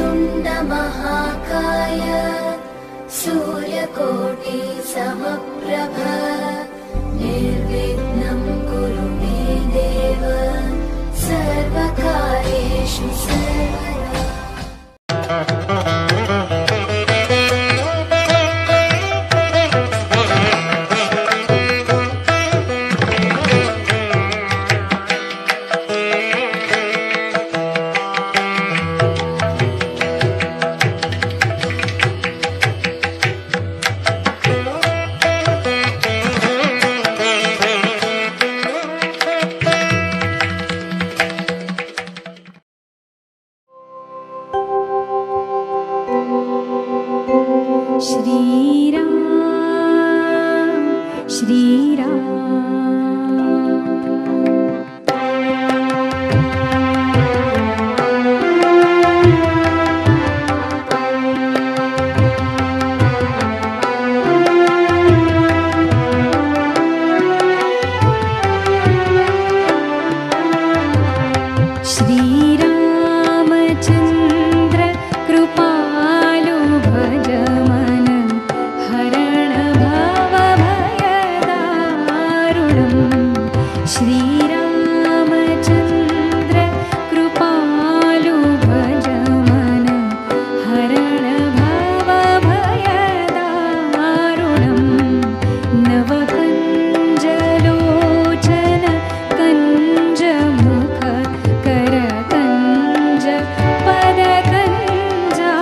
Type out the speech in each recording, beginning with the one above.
वक्रतुण्डमहाकाय सूर्यकोटि समप्रभ निर्विघ्नं कुरु मे देव सर्वकार्येषु सर्वदा। पदकञ्जा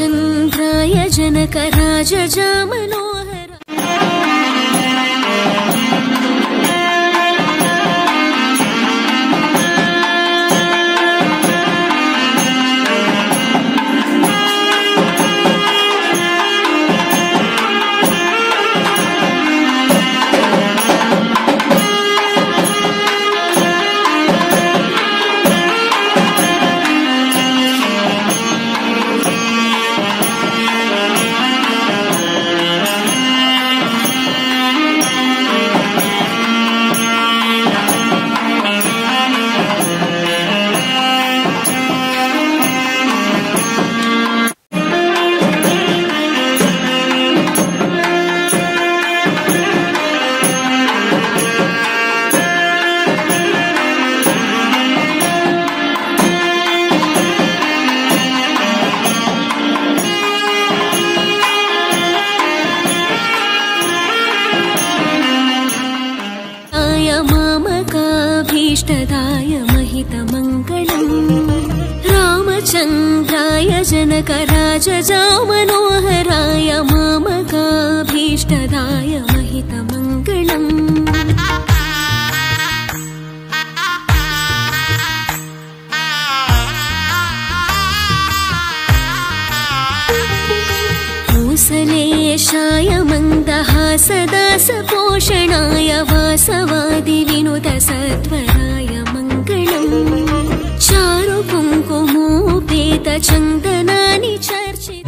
रामचन्द्राय जनकराजजामनोहर मामकाभीष्टदाय महितमङ्गलम् रामचन्द्राय जनकराजजामनोहराय मामकाभीष्टदाय महितमङ्गलम् मूसलेशाय मन्दहासदासपोषणाय वासवादिविनुतसत्वराय मङ्गलम् चारुकुङ्कुमोपेतचन्दनानि चर्चित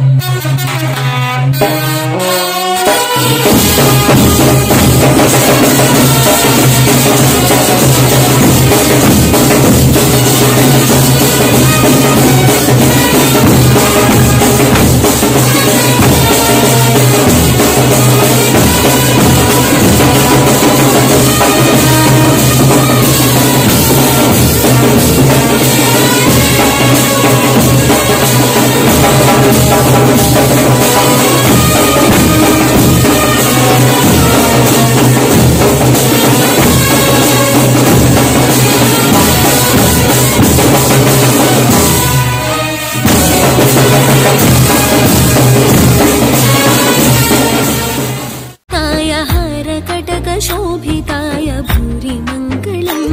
शोभिताय भूरि मङ्गलम्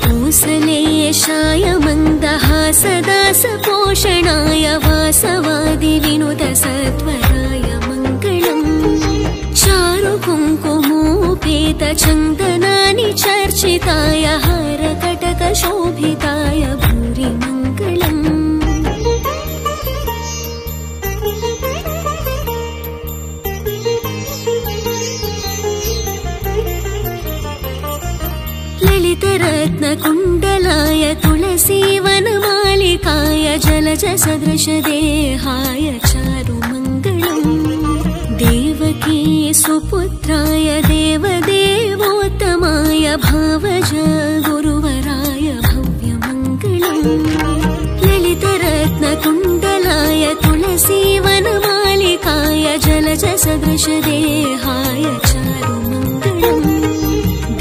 मूसलेशाय मन्दहासदासपोषणाय वासवादिविनुतसत्वराय मङ्गलम् चारुकुङ्कुमोपेतचन्दनानि चर्चिताय हारकटकशोभिताय भूरि मङ्गलम् ललितरत्नकुण्डलाय तुलसीवनमालिकाय जलजसदृशदेहाय चारुमङ्गलम् देवकी सुपुत्राय देवदेवोत्तमाय भावज गुरुवराय भव्यमङ्गलम् ललितरत्नकुण्डलाय तुलसीवनमालिकाय जलजसदृशदेहाय चारुमङ्गलम्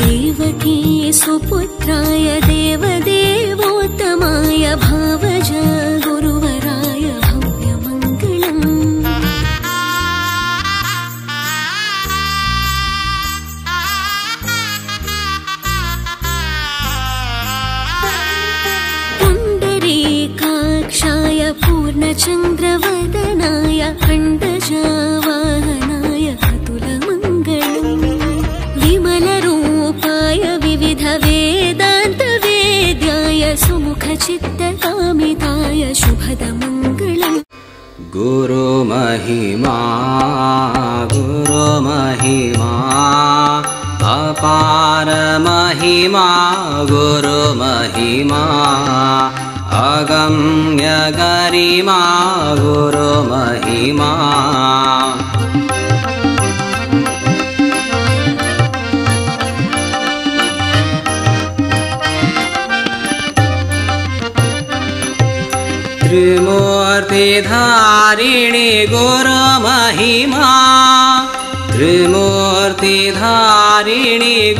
देवकी सुपुत्राय देवदेवोत्तमाय भावज गुरुवराय भव्यमङ्गलम् पुण्डरीकाक्षाय पूर्णचन्द्रवदनाय अण्डजावाहनाय अतुलमङ्गलम् विमलरूपाय विविधवेदान्तवेद्याय सुमुखचित्तकामिताय शुभदमङ्गलम् गुरुमहिमा गुरुमहिमा अपारमहिमा गुरुमहिमा अगम्यगरिमा गुरुमहिमा त्रिमूर्तिधारिणी गुरुमहिमा त्रिमूर्तिधारिणी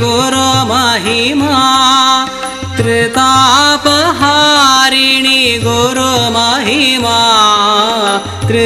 गुरुमहिमा त्रितापहारिणी गुरुमहिमा त्रिलोकधारिणी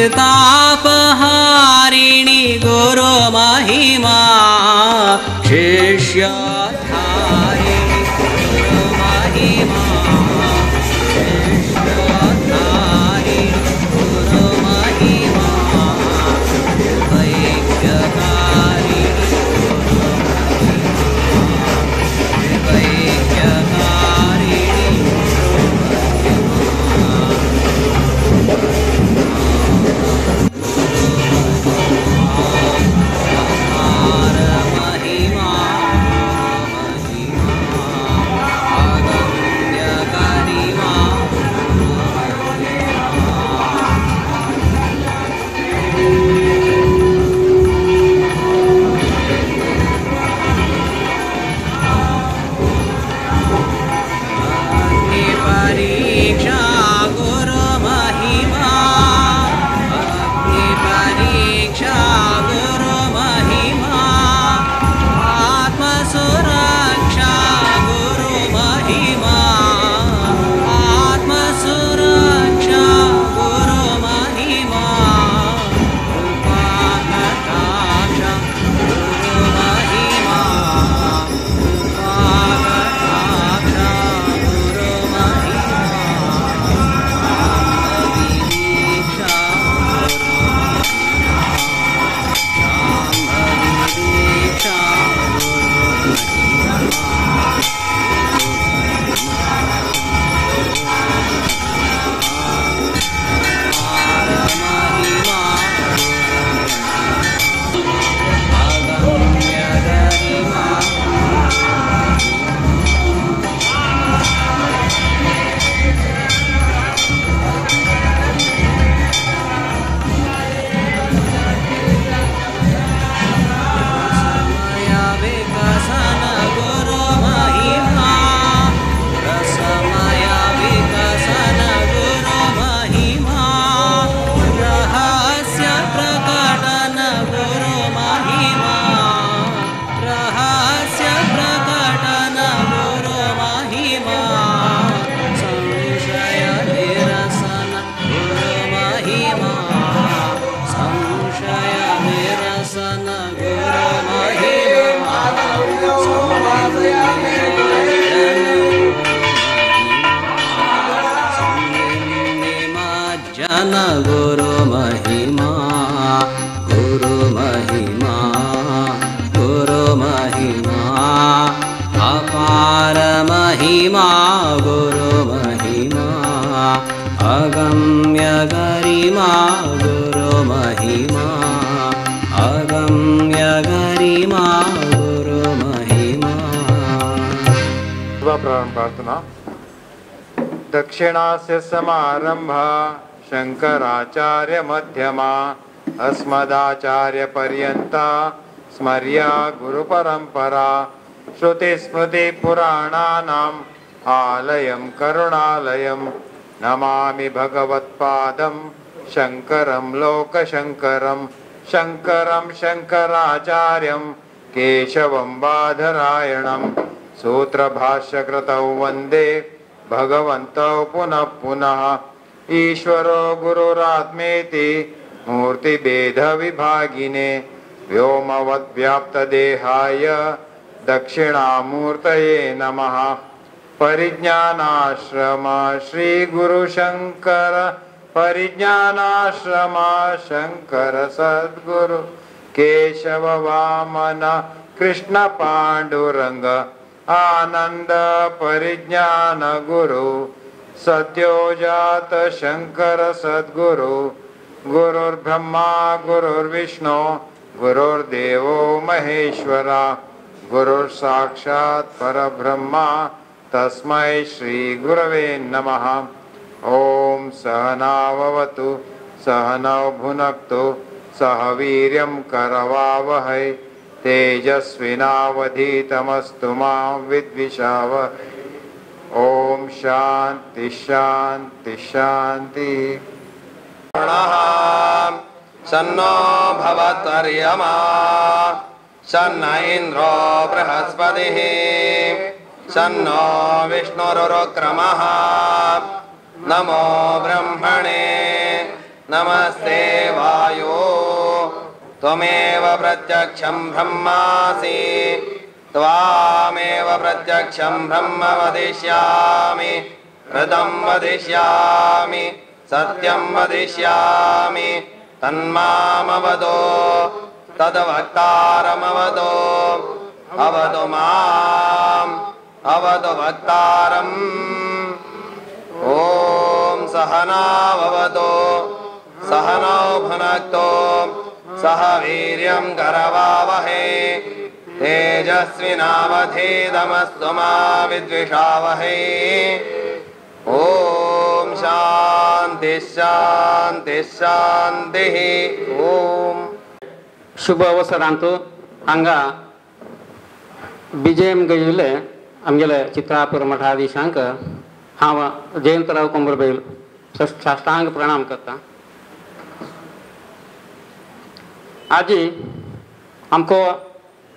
घन गुरु महिमा गुरु महिमा गुरु महिमा अपार महिमा गुरु महिमा अगम्य गरिमा गुरु महिमा अगम्य गरिमा गुरु महिमा। प्रार्थना। दक्षिणास्य समारंभा शंकराचार्य मध्यमा अस्मदाचार्य पर्यंता स्मर्या गुरु परंपरा श्रुति स्मृति पुराणानाम् आलयं करुणालयं नमामि भगवत्पादं शंकरं लोकशंकरं शंकरं शंकराचार्यं केशवं बादरायणं सूत्रभाष्यकृतौ वन्दे भगवन्तौ पुनः पुनः ईश्वरो गुरुरात्मेति मूर्तिभेदविभागिने व्योमवद्व्याप्तदेहाय दक्षिणामूर्तये नमः। परिज्ञानाश्रम श्री गुरुशंकर परिज्ञानाश्रम शंकर सद्गुरु केशव वामन कृष्ण पांडुरंग आनंद परिज्ञान गुरु सत्योजात शंकर सद्गुरु गुरुर्ब्रह्मा गुरुर्विष्णु गुरुर्देवो महेश्वरा गुरुर्साक्षात् परब्रह्मा तस्मै श्री गुरवे नमः। ओम सहनाववतु सहनौ भुनक्तु सह वीर्यं करवावहै तेजस्विनावधीतमस्तु मा विद्विषावहै। ओम शांति शांति शांति। सन्नो भवत्वर्यमा सन्न इंद्रो बृहस्पतिः सन्नो विष्णुरुक्रमः नमो ब्रह्मणे नमस्ते वायो त्वमेव प्रत्यक्षं ब्रह्मासि त्वामेव प्रत्यक्षं ब्रह्म वदिष्यामि ऋतं वदिष्यामि सत्यं वदिष्यामि तन्मामवदो तद्वक्तारमवदो अवदु माम् अवदु वक्तारम्। ओम सहनाववतु सहनौ भुनक्तु सह वीर्यं करवावहै तेजस्विनावधीतमस्तु मा विद्विषावहै। ओम शांति शांति शांति। ओम शुभ अवसरांतु हांगा बीजेएम गयिल्ले आमगेले चित्रापूर मठाधीशांक हांव जयंतराव कोंबरबैल साष्टांग प्रणाम करता। आज आमको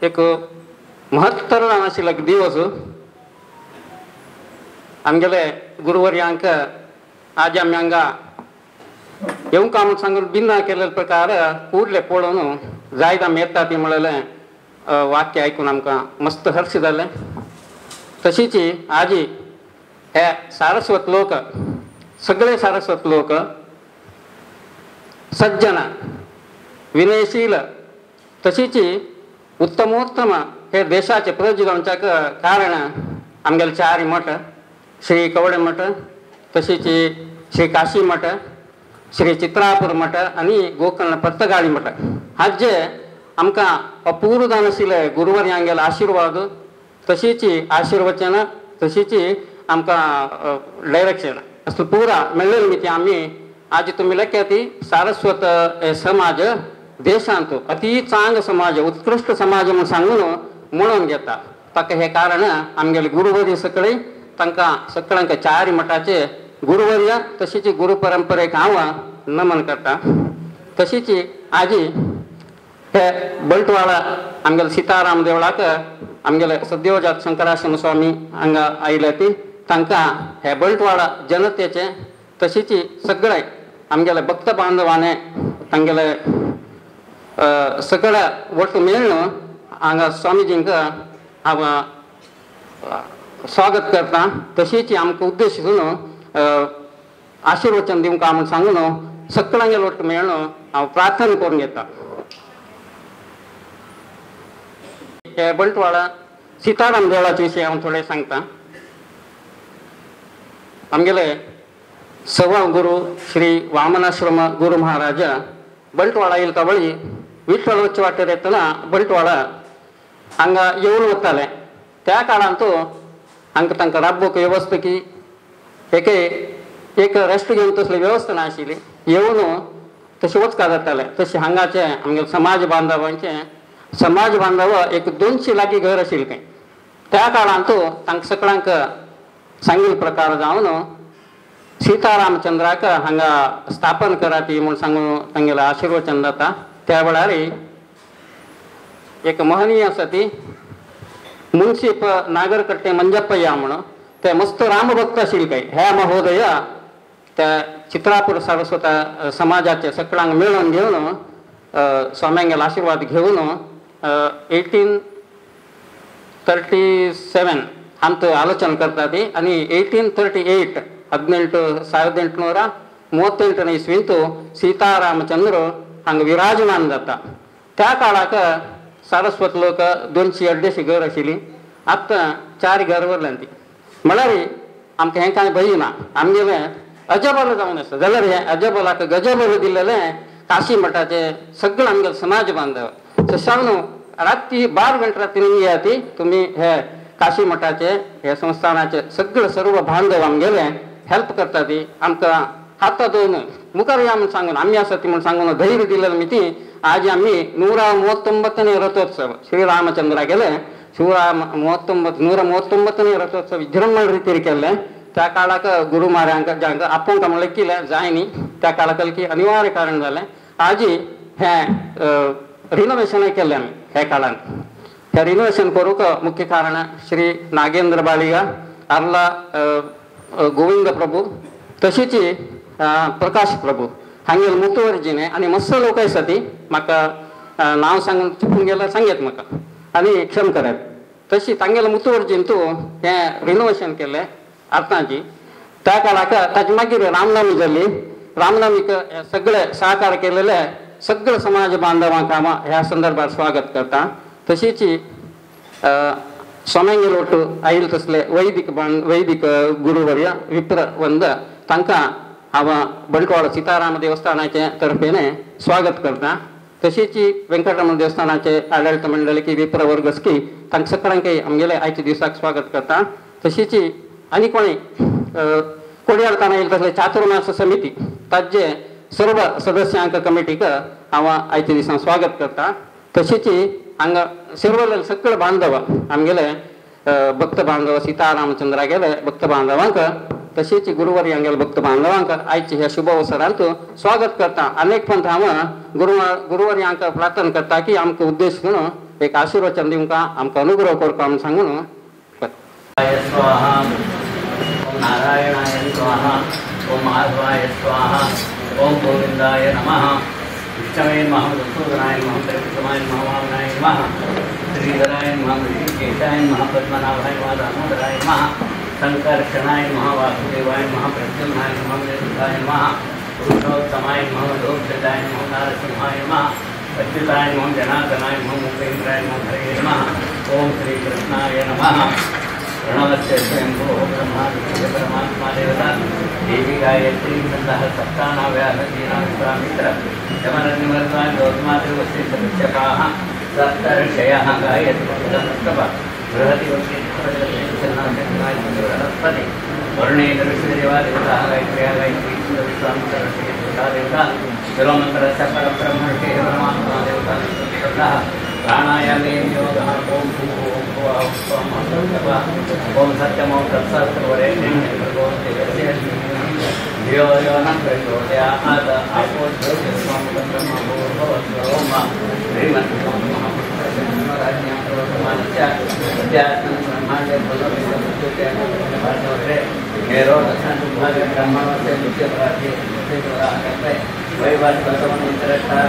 एक महत्तरवान आशिल्लो दिवस आमगेले गुरुवर्यांक आज आमी हांगा येवंक काम सांगून बिना केलेले प्रकार कूडले पळोवन जायत आमी येता ती म्हळेलें वाक्य आयकून आमकां मस्त हर्ष जालें। तशीच आज हे सारस्वत लोक सगळे सारस्वत लोक सज्जन विनयशील तशीच उत्तमोत्तम हे देशाचे प्रजे जावच्याक कारण आमगेले चार मठ श्री कवडे मठ तशीच श्री काशी मठ श्री चित्रापूर मठ आणि गोकर्ण पत्तगाळी मठ हाज जे आमकां अपूर्व दान आशिल्ले गुरुवर्यांगेले आशीर्वाद तशीच आशीर्वचन तशीच आमकां डायरेक्शन असं पुरा मेळ्ळेलें मिती आमी आज तुमी लेख्याती सारस्वत समाज देशांत अति चांग समाज उत्कृष्ट समाज म्हणून सांगून म्हणून घेता ताका हे कारण आमगेले गुरुवर्य सकळी तांकां सगळ्यांक चार मठाचे गुरुवर्य तशीच गुरु परंपरेक हांव नमन करता। तशीच आज हे बलटवाडा आमगेले सीताराम देवळाक आमगेले सद्योजात शंकराश्रम स्वामी हांगा आयले ती तांकां हे बलटवाडा जनतेचे तशीच सगळे आमगेले भक्त बांधवाने तांगेले सगळ्या वट मेळून हांगा स्वामीजींक हांव स्वागत करता। तशीच आमकां उद्देश घेवन आशीर्वचन दिवंक म्हूण सांगून सक्कळांगे लोट मेळून हांव प्रार्थना करून घेता. हे बंटवाळा सीताराम देवळाचे विशयी हांव थोडे सांगता. आमगेले सवा गुरु श्री वामनाश्रम गुरु महाराज बंटवाळा येईल कबळी विठ्ठल वच्चे वाटेर येतना बंटवाळा हांगा येवन वताले. त्या काळांतू हांगा तांकां राबोवंक वेवस्था की एक रेस्ट घेवन तसली वेवस्था नाशिल्ली. येवन तशें वचका जाताले. तशें हांगाचे आमगे समाज बांधव एक 200 लागीं घर आशिल्लें खंय. त्या काळांतू तांकां सगळ्यांक सांगिल्ले प्रकार जावन सीतारामचंद्राक हांगा स्थापन कराती म्हूण सांगून तांगेलो आशिर्वचन जाता. त्या वेळार एक महनीय आसा ती मुन्सीप नागरकट्टे मंजप्पय्या म्हणून ते मस्त रामभक्त आशिल्ले काय. ह्या महोदय त्या चित्रापूर सारस्वत समाजाचे सगळ्यांक मेळून घेवन स्वाम्यांगेलो आशिर्वाद घेवन 1837 हांत आलोचना करता ती आनी 1838 1838 इस्वींतू सीतारामचंद्र हांगा विराजमान जाता. त्या काळाक सारस्वत लोक 200-150 घर आशिल्लीं. आतां 4 घर वरल्यान ती म्हळ्यार आमकां हें कांय भंय ना. आमगेले अजबल जावन आसा जाल्यार हे अजबलाक गजबल दिल्लेले काशी मठाचे सगळे आमगे समाज बांधव ससावन रात्री 12 घंटे रात्री या ती तुमी हे काशी मठाचे हे संस्थानाचे सगळे सर्व बांधव आमगेले हेल्प करता ती आमकां हात दोन मुखार या म्हणून सांगून आम्ही आसा ती म्हणून सांगून धैर्य दिलेलं मी ती. आज आम्ही 139ನೇ रथोत्सव श्रीरामचंद्रा गेले. 139ನೇ रथोत्सव विजृंभण रितीर केले. त्या काळाक गुरु महाराजांक जांकां आपोवंक म्हणलें केलें जाय न्ही. त्या काळाक की अनिवार्य कारण जालें. आज हे रिनोवेशन केलें आमी हे काळान. हे रिनोवेशन करूंक मुख्य कारण श्री नागेंद्र बाळिगा आर्ला गोविंद प्रभू तशीच प्रकाश प्रभू हांगेल मुतुवर्जीने आनी मस्त लोक आसा ती म्हाका नांव सांगून चुकून गेल्यार सांगेत म्हाका आनी क्षम करात. तशी तांगेल मुतुवर्जीन तूं हें रिनोवेशन केलें आतांची. त्या काळाक ताचे मागीर रामनवमी जाली. रामनवमीक सगळे सहकार केलेले सगळे समाज बांधवांक हांव ह्या संदर्भात स्वागत करता. तशीच स्वाम्यांगे लोट आयिल्ले तसले वैदिक गुरुवर्य विप्र वंद तांकां हांव बंटवाळ सीताराम देवस्थानाचे तर्फेने स्वागत करता. तशीच वेंकटरमण देवस्थानाचे आडळित मंडळी विप्र वर्गस्की तांकां सगळ्यांकय आमगेले आयच्या दिसाक स्वागत करता. तशीच आनी कोणी कोडयाळताना येयले तसले चातुर्मास समिती ताजे सर्व सदस्यांक कमिटीक हांव आयच्या दिसा स्वागत करता. तशीच हांगा शिरवलेले सगळे बांधव आमगेले भक्त बांधव सीतारामचंद्रा गेले भक्त बांधवांक तशीच गुरुवर्य हांगेले भक्त बांधवांक आयच्या ह्या शुभ अवसरांत स्वागत करता. अनेक पंथ हांव गुरुवर्यांक प्रार्थना करता की आमकां उद्देश करून एक आशिर्वचन दिवंक आमकां अनुग्रह करपाक म्हूण सांगून स्वाहा ओम नारायणाय स्वाहा ओम माधवाय स्वाहा ओम गोविंदाय नमः विष्णवे नमः मधुसूदनाय नमः त्रिविक्रमाय नमः वामनाय नमः श्रीधराय नमः ऋषिकेशाय नमः पद्मनाभाय नमः दामोदराय नमः संकर्षणाय नमः वासुदेवाय नमः प्रद्युम्नाय नमः निरुद्धाय नमः पुरुषोत्तमाय नमः मधोक्षजाय नमः नारसिंहाय नमः अच्युताय नमः जनार्दनाय नमः मुकेन्द्राय नमः हरे नमः ओम श्रीकृष्णाय नमः प्रणवस्य स्वयंभो ब्रह्मा विष्णु परमात्मा देवता देवी गायत्री नंदः सप्तानाव्याहतीनामित्र यमननिमर्त्वा गौतमात्रिवस्ति सदस्यकाः सप्तर्षयः गायत्री बृहति वंशे वर्णे दर्शदेवा देवता गायत्र्या गायत्री विश्वामित्रस्य देवता जलमन्त्रस्य परब्रह्मणे परमात्मा देवता प्राणायामे योगः ओम ओम सत्यम ओम तत्सत्वरेण्यं भगवते धियो यो न प्रचोदयात् आपो ज्योतिषं ब्रह्मभूर्भुवस्वरोमा श्रीमन्महाराज्ञां प्रवर्तमानस्य अध्यात्मं ब्रह्माण्डे भगवते मेरो दशनभागे ब्रह्मणस्य नित्यप्रार्थी सेवाकर्ते वैवाहिकसमनितरष्टा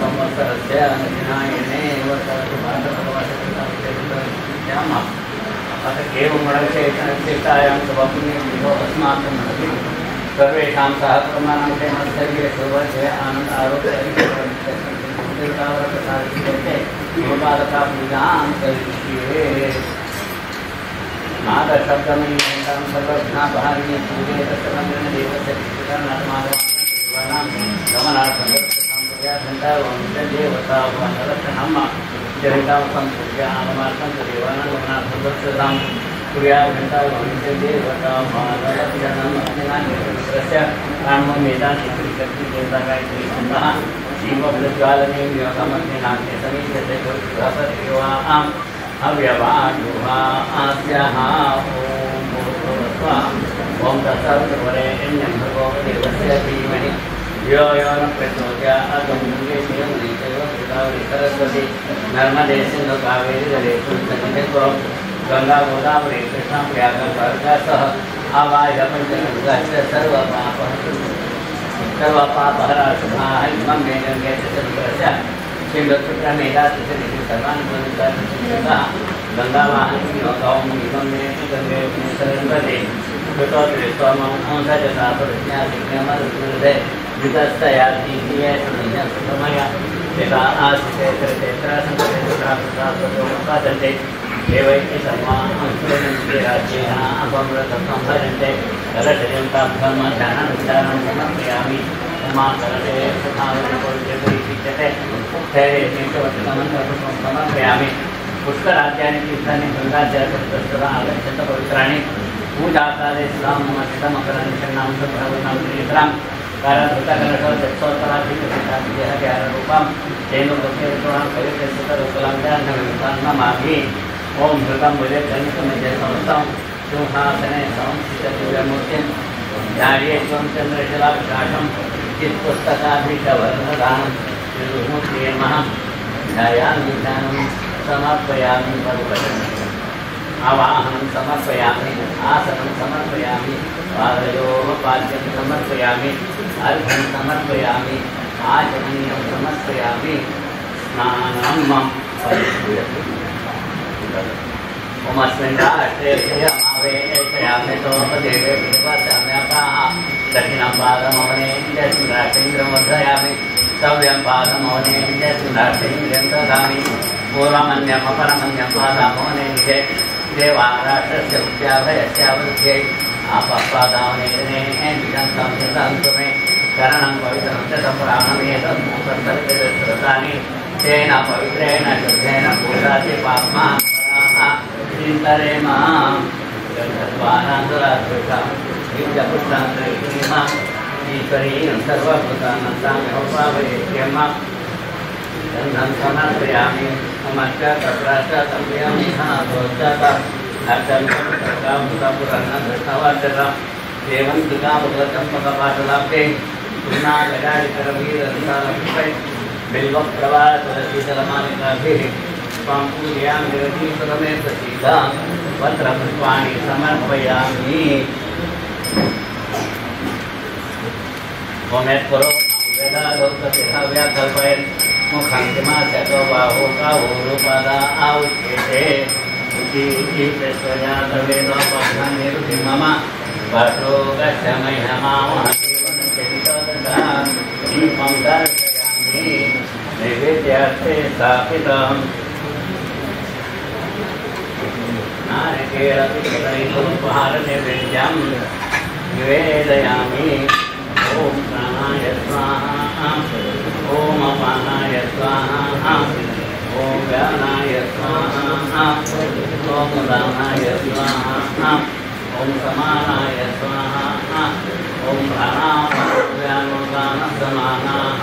संवत्सरस्य दिनायने ब्रह्मणविशेषणविशिष्टायां स्वपुण्यविधो अस्माकं महति सर्वेषां सह प्रमाणान्ते मत्सर्गे सर्वस्य आनन्द आरोग्य देवतावरप्रसादिते गोपालका पूजां करिष्ये नादशब्दमयीं सर्वघ्नापहारिणी पूजे तत्समग्रेण देवस्य चित्रनाथमाधवानां गमनार्थं देवता जनितां संपूज्य आगमार्थं देवानां गमनार्थं दत्तां कुर्याघण्टा देवता मानवजनम् अग्निनास्य प्राणमेदान् शक्ति देवता गायत्री छन्दः दीपप्रज्वालनीं योगमग्निनाथ्ये समीप्यते गुरुप्रसदेवाम् अव्यवायुः आस्याः ॐ तत्सवितुर्वरेण्यं भर्गो देवस्य धीमहि यो यो न प्रचोदयात् गङ्गे सरस्वती नर्मदे सिन्धु कावेरी जलेषु सन्निधिं गंगा गोदावरी कृष्णा प्रयागराज सह आवाय पंचगंगाश्च सर्वपापहरा शुभाः इमं मे गंगे चतुर्दशा शिवक्षुत्रमेधा तिथिः सर्वान् पुरुषाः गंगावाहनं योगं इमं मे गंगे सरस्वती कृतोत्रे स्वमं अंशजता प्रज्ञादिज्ञमरुदे वितस्तया दीये सुनिया सुमया यथा आस्ते कृतेत्र संकटेत्रापदापदोपादन्ते देवैः सर्वांश्रेणन्ते राज्येन अपमृतं भजन्ते कलशयं ताभ्यमध्यानं समर्पयामि उमाकरणे सुखावरिपूर्यते स्थैर्येकवचनमन्त्रपुष्पं समर्पयामि पुष्कराज्यानि तीर्थानि गङ्गाजलसप्तस्तदा आगच्छन्त पवित्राणि पूजाकाले स्नानमस्तमकराणि षण्णां सद्भावनां त्रिनेत्रां कारभूतकलशोत्सवाधिकरूपां तेनोपत्यरूपां कवितरूपलां ओम भृतं भुजे गणितमध्य संस्थां सिंहासने संस्थितदिव्यमूर्तिं ध्याये त्वं चन्द्रशिलाविशाखं चित्पुस्तकाधीशवर्णदानं श्रीमूर्तिर्मः ध्यायामि ध्यानं समर्पयामि आवाहनं समर्पयामि आसनं समर्पयामि पादयोः पाद्यं समर्पयामि अर्घ्यं समर्पयामि आचमनीयं समर्पयामि स्नानं मम परिपूयते ओमस्मिन् राष्ट्रे श्रियमावेशयामितोपदेवे विश्वासाम्यापाः दक्षिणं पादमवनेन्द्रं राष्ट्रेन्द्रं वर्धयामि सव्यं पादमवनेन्द्रं राष्ट्रेन्द्रं ददामि पूर्वमन्यम् अपरमन्यं पादामवनेन्द्रे देवाराष्ट्रस्य उद्याभयस्यावृत्यै आपःपादावनेन्द्रे द्विजं संस्कृतं मे करणं पवित्रं च सम्प्राणमेतत्सर्वतानि तेन पवित्रेण शुद्धेन पूजाति पाप्मा चिन्तरेम गन्धर्वानान्तरात्रिकां बीजपुष्टान्तरीमाम् ईश्वरीं सर्वभूतानन्दाम्योपावयेत्यम् गन्धं समर्पयामि ममश्च तत्राश्च तम्भ्यं धृष्टवाचकं देवं दुर्गाभगवतं पदपाटलाब्धे पुण्णागडादिकरवीरसालपुष्पै बिल्वप्रवाहतुलसीतलमालिकाभिः त्वां पूजयामि निरतीसुरमे प्रसीदा पत्रपुष्पाणि समर्पयामि ओमेत्पुरो वेदालोकतिहाव्याकल्पयन् मुखं किमास्यतो बाहो काहो रूपादा आउच्यते उद्दीप्तस्वजातवेदोपघ्नं निरुति मम वटो गच्छमह्यमामहतीवनचरितदशा दीपं दर्शयामि नैवेद्यार्थे स्थापितम् नारिकेलपितरैकुपहारनैवेद्यं निवेदयामि ॐ प्राणाय स्वाहा ॐ अपानाय स्वाहा ॐ व्यानाय स्वाहा ॐ उदानाय स्वाहा ॐ समानाय स्वाहा ॐ प्राणापानोदानसमानाः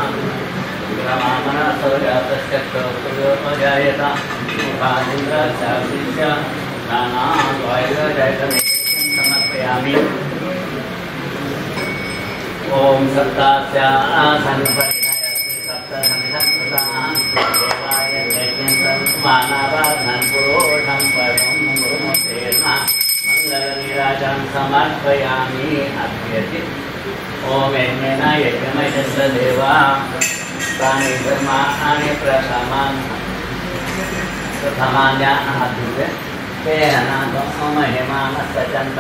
ग्रमामनसौजातस्य क्षोत्रोपजायत मुखादिन्द्रशास्त्रिश्च नानाद्वायुजयतमेकं समर्पयामि ओम सप्तास्यासनपरिणयसप्तसमिधकृतान् देवाय यज्ञं मानावाधनं पुरोषं परं गुरुमुखेर्मा मङ्गलनीराजं समर्पयामि अभ्यति ओम यज्ञेन यज्ञमयस्य देवा तानि धर्माणि प्रथमान्याः तेन महिमानस्तचन्त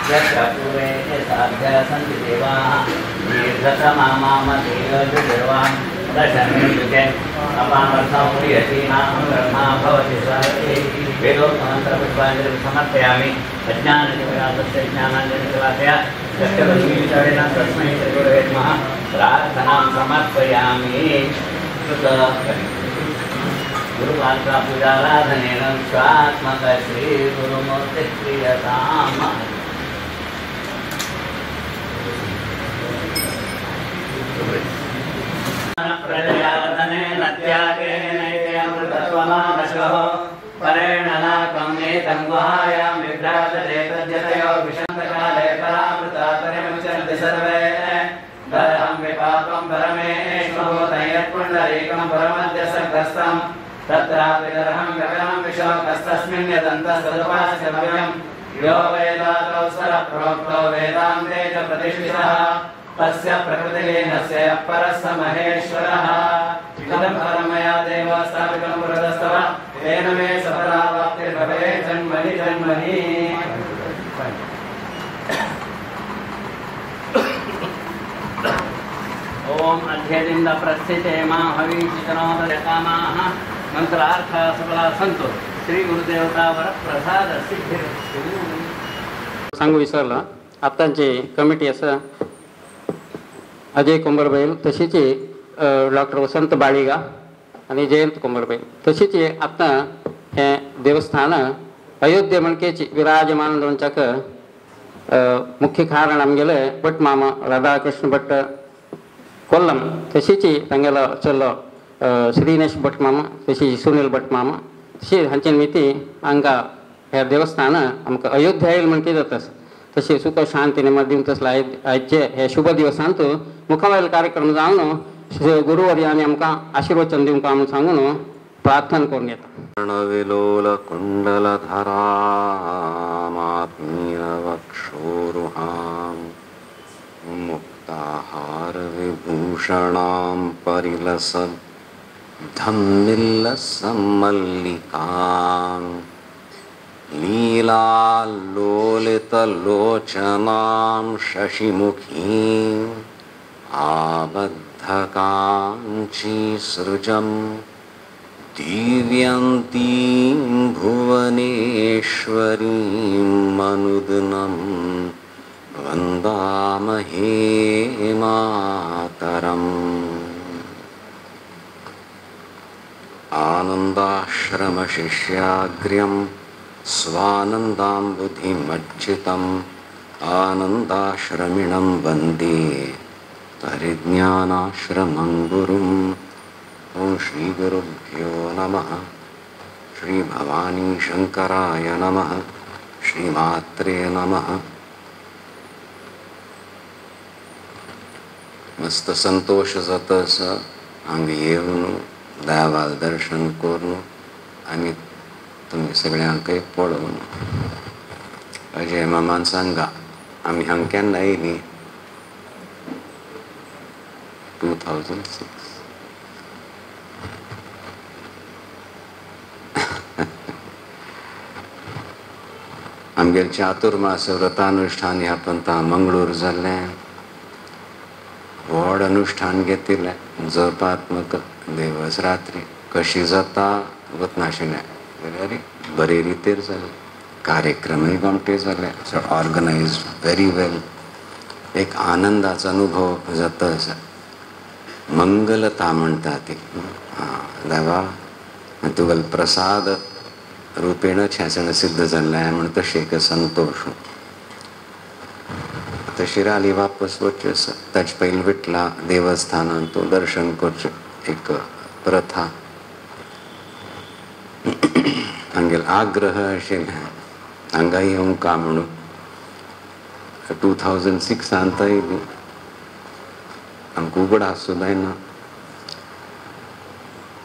यत्र पूर्वे साध्या सन्ति देवाः दीर्घतमामामतीर्वान् दशमियुगे अपामर्थं प्रियतीनां ब्रह्मा भवति स्वरति वेदोक्तमन्त्रपुष्पाञ्जलिं समर्पयामि अज्ञाननिवारणस्य ज्ञानाञ्जलिनिवासया सत्यवतीचरेण तस्मै श्रीगुरवे नमः प्रार्थनां समर्पयामि गुरुवार्ता पूजाराधनेन स्वात्मक श्री गुरुमूर्ति प्रियताम प्रजयार्दनेन त्यागेनैतेऽमृतत्वमानशः परेण नाकं नेतं गुहायां विभ्राजते तद्यतयो विशन्तकाले परामृतातरिमुच्यन्ते सर्वे दरहं विपापं परमेश्वरभूतं यत्पुण्डरीकं परमद्य सर्गस्थं तत्रापि दरहं गगनं विशोकस्तस्मिन् यदन्तस्तदुपास्य भव्यं यो वेदातौ सरप्रोक्तो वेदान्ते च प्रतिष्ठितः तस्य प्रकृतिलीनस्य परः स महेश्वरः इदं परमया देव स्थापितं पुरतस्तव तेन मे सफलावाप्तिर्भवेत् जन्मनि जन्मनि ओम अध्ययದಿಂದ ಪ್ರಸ್ಥಿತೆ ಮಾ ಹವಿಷಿತನೋದಯಕಾಮಾಹ ಮಂತ್ರಾರ್ಥ ಸಫಲ ಸಂತು श्री गुरुदेवतावर प्रसाद सिद्धिरस्तु सांगू विसरला आतांची कमिटी आसा अजय कुंभरबैल तशीच डॉक्टर वसंत बाळिगा आणि जयंत कुंभरबैल तशीच आतां हे देवस्थान अयोध्ये मणकेची विराजमान जावच्याक मुख्य कारण आमगेले भट मामा राधाकृष्ण भट्ट कोल्लम तशीच तांगेलो चलो श्रीनेश भट मामा तशी सुनील भट मामा तशी हांचे निमित्ती हांगा हे देवस्थान आमकां अयोध्या येयला म्हण कितें जाता तशें सुख शांती नेमार दिवन तसले आयचे हे शुभ दिवसांत मुखावेल कार्यक्रम जावन गुरुवर्यांनी आमकां आशिर्वचन दिवंक म्हूण सांगून प्रार्थना करून येता विलोल कुंडलधरा मात्मीयवक्षोरुहां मुक्ताहार विभूषणां परिलसन् धम्मिल्लसमल्लिकां लीलालोलितलोचनां शशिमुखीम् आबद्धकाञ्चीसृजं दिव्यन्तीं भुवनेश्वरीं मनुदिनं वन्दामहे मातरम् आनन्दाश्रमशिष्याग्र्यं स्वानन्दाम्बुधिमज्जितम् आनन्दाश्रमिणं वन्दे परिज्ञानाश्रमं गुरुम् ॐ श्रीगुरुभ्यो नमः श्रीभवानी शङ्कराय नमः श्रीमात्रे नमः मस्त संतोष जाता आसा हांगा येवन देवाल दर्शन करून आनी तुमी सगळ्यांकय पळोवन अजय मामान सांगा आमी हांगा केन्ना येयलीं 2006 आमगेले चातुर्मास व्रतानुष्ठान ह्या पंथा मंगळूर जाल्लें व्हड अनुष्ठान घेतिल्लें जपात्मक दिवस रात्री कशी जाता वचनाशिल्लें वेरी बरे रितीर जालें कार्यक्रमय गमटे जाले ऑर्गनायज्ड वेरी वेल एक आनंदाचो अनुभव जाता आसा मंगलता म्हणटा ती देवा तुगेलो प्रसाद रूपेणच हें सगळें सिद्ध जाल्लें म्हण तशें एक संतोष तशी राली वापस वचचें ताचे पयलीं विठला देवस्थानांत तूं दर्शन करचें एक प्रथा हांगेलो आग्रह आशिल्लें हांगा येवंका म्हणून 2006 येयलीं आमकां उगडास सुद्दां ना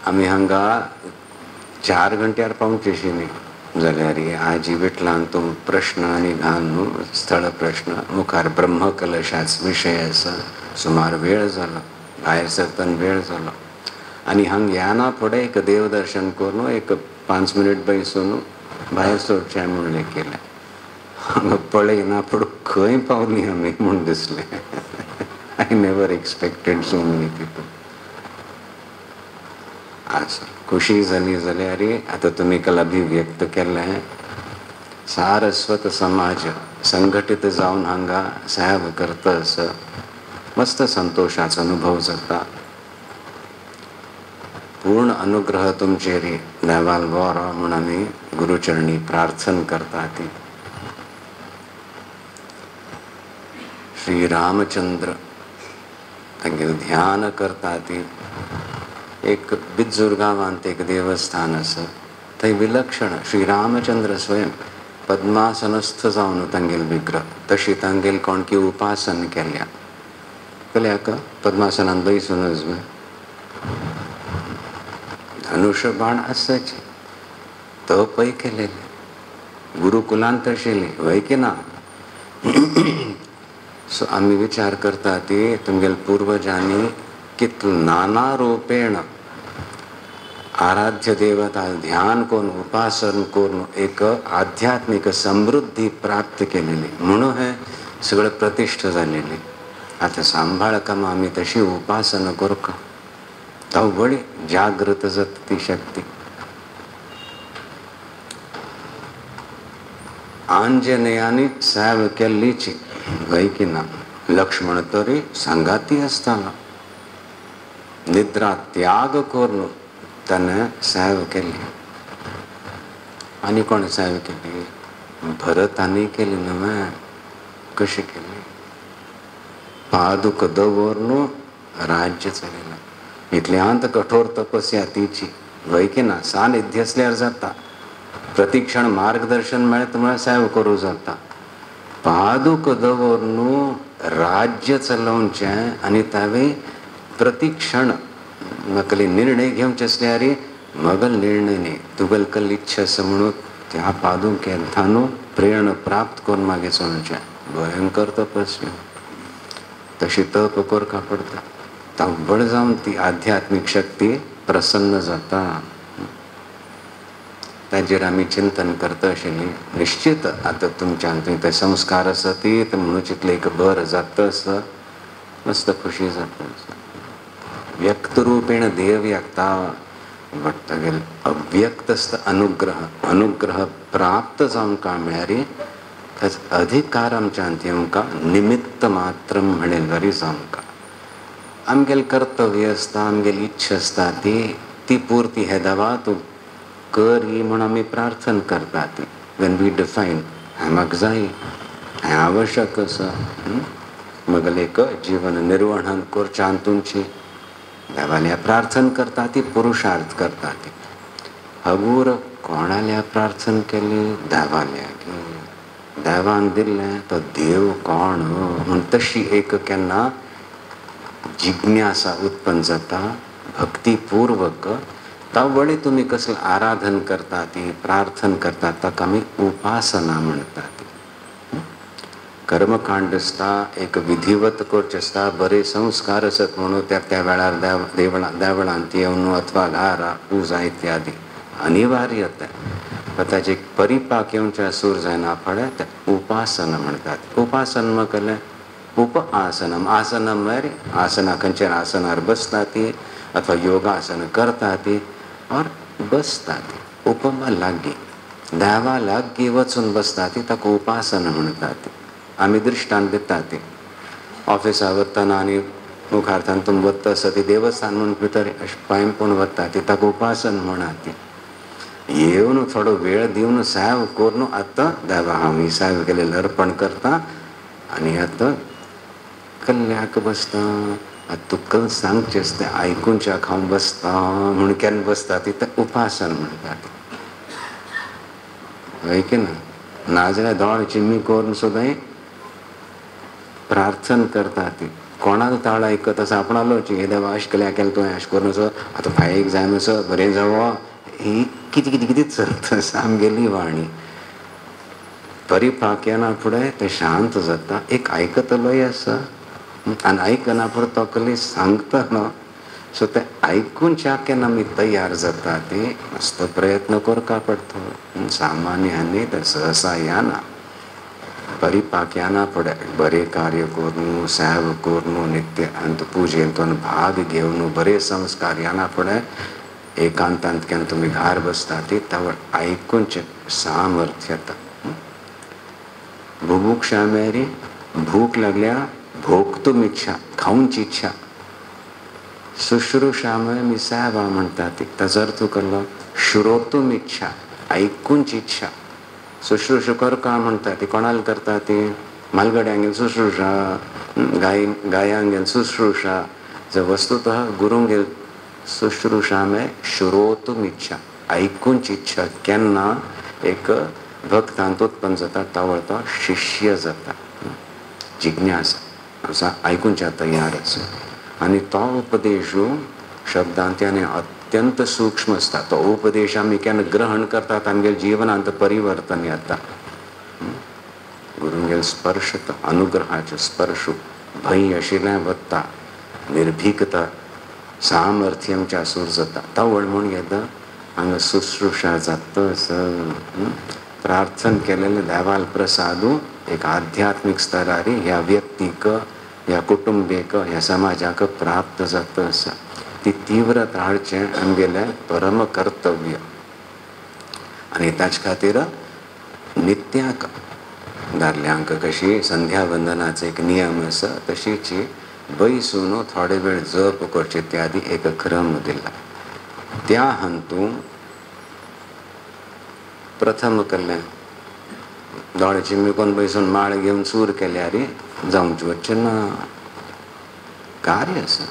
आमी हांगा 4 घंट्यार पावचेशिल्लीं जाल्यार आजी विठलान तूं प्रश्न आनी घाल न्हू स्थळ प्रश्न मुखार ब्रह्मकलशाच विशय आसा सुमार वेळ जालो भायर सरतना वेळ जालो आनी हांगा येना फुडें एक देवदर्शन करून एक 5 मिनट बैसून भायर सोडचें म्हणलें केलें. हांगा पळयना पूण खंय पावलीं आमी म्हूण दिसलें. I never expected so many people. असं खुशी जाली जाल्यार आतां तुमी काल अभिव्यक्त केलें. सारस्वत समाज संघटीत जावन हांगा सेवा करतस मस्त संतोषाचो अनुभव जाता. पूर्ण अनुग्रह तुमचेर देवाल बरो म्हूण आमी गुरुचरणी प्रार्थना करता. ती श्री रामचंद्र तांगेर ध्यान करता. ती एक बिज्जूर गांवांत एक देवस्थान आसा. थंय विलक्षण श्री रामचंद्र स्वयं पद्मासनस्थ जावन तांगेल विग्रह तशी तांगेल कोणकी उपासन केल्या. कल्याक पद्मासनान बैसूनच धनुष्य बाण आसच तपय केलेले गुरुकुलांत आशिल्ली वय की ना. सो आमी विचार करता ती तुमगेल पूर्वजांनी कितल नाना रूपेण आराध्य देवता ध्यान करून उपासन करून एक आध्यात्मिक समृद्धी प्राप्त केलेली म्हणून हे सगळं प्रतिष्ठ झालेली. आता सांभाळ का मग आम्ही तशी उपासना करू का. तो बळी जागृत जात ती शक्ती. आंजनेयानी सेव केल्लीची वय की ना. लक्ष्मण तरी सांगाती असताना निद्रा त्याग करून त्यानं सेव केली. आणि कोण सेव केली. भरतानी केली नव्हे. कशी केली. पादुक दवरून राज्य चलिलं. इतल्यांत कठोर तपस्या तिची वय की ना. सानिध्य असल्यार जाता. प्रतिक्षण मार्गदर्शन मेळत म्हळ्यार सेव करूं जाता. पादुक दवरून राज्य चलोवचें आनी तावे प्रतिक्षण नकली निर्णय घेवचे असल्यार मगल निर्णय न्ही तुगल कल इच्छा आसा म्हणून त्या पादुक येतानू प्रेरणा प्राप्त करून मागे चलचें. भयंकर तपस्या तशी तप करका पडटा. तांबड जावन ती आध्यात्मिक शक्ती प्रसन्न जाता. ताजेर आमी चिंतन करता आशिल्ली. निश्चित आतां तुमच्यान ते संस्कार आसा ती म्हणून चितले एक बर जाता आसा. मस्त खुशी जाता. व्यक्त रूपेण देव व्यक्ता बट तागेल अव्यक्त अनुग्रह प्राप्त जावन का म्हळ्यार ताचो अधिकार आमच्यान ती आमकां निमित्त मात्र म्हणेल वरी जावंका. आमगेल कर्तव्य आसता आमगेली इच्छा आसता ती पुर्ती हे देवा तूं कर ही म्हणून आमी प्रार्थना करता. ती वेन वी डिफायन हें म्हाका जाय हें आवश्यक आसा मगल एक जीवन निर्वहण करच्यान तुमची देवाल्या प्रार्थना करता. ती पुरुषार्थ करता. ती हगूर कोणाल्या प्रार्थना केली. देवाल्या देवान दिल्लें तो देव कोण म्हूण तशी एक केन्ना जिज्ञासा उत्पन्न जाता. भक्तीपूर्वक तावळी तुमी कसलें आराधन करता ती प्रार्थना करता ताका आमी उपासना म्हणटा. ती कर्मकांड आसता एक विधिवत करचें आसता. बरे संस्कार आसत म्हणून त्या वेळार देवळांत येवन अथवा घारा पुजा इत्यादी अनिवार्यता. ताचे एक परिपाक येवचें सूर जायना फळे ते उपासना म्हणटात. उपासना म्हाका केलें उप आसनम. आसनम म्हळ्यार आसना खंयचेर आसनार बसता ती अथवा योगासन करता ती और बसता ती. उपमा लागीं देवा लागीं वचून बसता ती ताका उपासना म्हणटा. ती आमी दृश्टांत दिता. ती ऑफिसा वतना आनी मुखार्थान तुम वता आसा ती देवस्थान म्हणून भितर पांय पूण वता ती ताका उपासना म्हणा. ती येवन थोडो वेळ दिवन सेव करून आतां देवा हांव ही सेव केलेलें अर्पण करता आनी आतां कल्ल्याक बसता. आतां तुका सांगचें तें आयकुच्याक हांव बसता म्हूण केन्ना बसता ती तें उपासना म्हणटा. हय की ना. नाजाल्यार दोळ चिम्मी करून सुद्दां प्रार्थना करता. ती कोणाक ताळ आयकत आसा आपणालोची हे देवा अशें केल्या केलें तुवें अशें करून असो आतां फायक जाय असो बरें जावो ही कितें कितें कितें चलता आसा आमगेली वाणी. परिपाक येना फुडें तें शांत जाता. एक आयकतलोय आसा आनी आयकना फुडें तकली सांगता न्हू सो ते ऐकूनच्या केन्ना आमी तयार जाता ते मस्त प्रयत्न करका पडतो सामान्याने तर सहसा याना परिपाक याना पडे बरे कार्य करून सेव करून नित्य अंत पूजेंतून भाग घेवन बरे संस्कार याना पडे एकांतांत केन्ना तुम्ही घार बसता ती त्यावर ऐकूनचे सामर्थ्य येता बुभुक्षा मेरी भूक लागल्या भोगतूम इच्छा खाऊंची इच्छा शुश्रूषामय मी सेवा म्हणता ती ताचो अर्थ केलो श्रोतूम इच्छा ऐकूंची इच्छा शुश्रूष कर का म्हणता ती कोणाला करता ती मालगड्यांगेल शुश्रूषा गायांगेल शुश्रूषा जर वस्तुतः गुरुंगेल शुश्रूषामय श्रोतूम इच्छा ऐकूंची इच्छा केन्ना एक भक्तांत उत्पन्न जाता तावळतो शिष्य जाता जिज्ञासा असा ऐकूंच्या तयार आसा आणि तो उपदेश शब्दांत्याने अत्यंत सूक्ष्म असता तो उपदेश आमी केन्ना ग्रहण करतात आमगे जीवनांत परिवर्तन येता गुरुंगेल स्पर्श अनुग्रहाचे स्पर्श भय आशिल्लें वता निर्भीकता सामर्थ्यमच्या सूर जाता तावळ म्हूण येता हांगा शुश्रूषा जाता प्रार्थन केलेले देवाल प्रसादू एक आध्यात्मिक स्तरारी ह्या व्यक्तीक ह्या कुटुंबीक ह्या समाजाक प्राप्त जाता आसा ती तीव्रता हाडचें आमगेलें परम कर्तव्य आनी ताचे खातीर नित्याक दादल्यांक कशी संध्या वंदनाचो एक नियम आसा तशीची बैसून थोडे वेळ जप करचे त्यादी एक क्रम दिला त्या हंतू प्रथम केल्लें दोळे चिमिकोन बैसून माळ घेवन सूर केल्यार जावंचे वच्चे ना कार्य आसा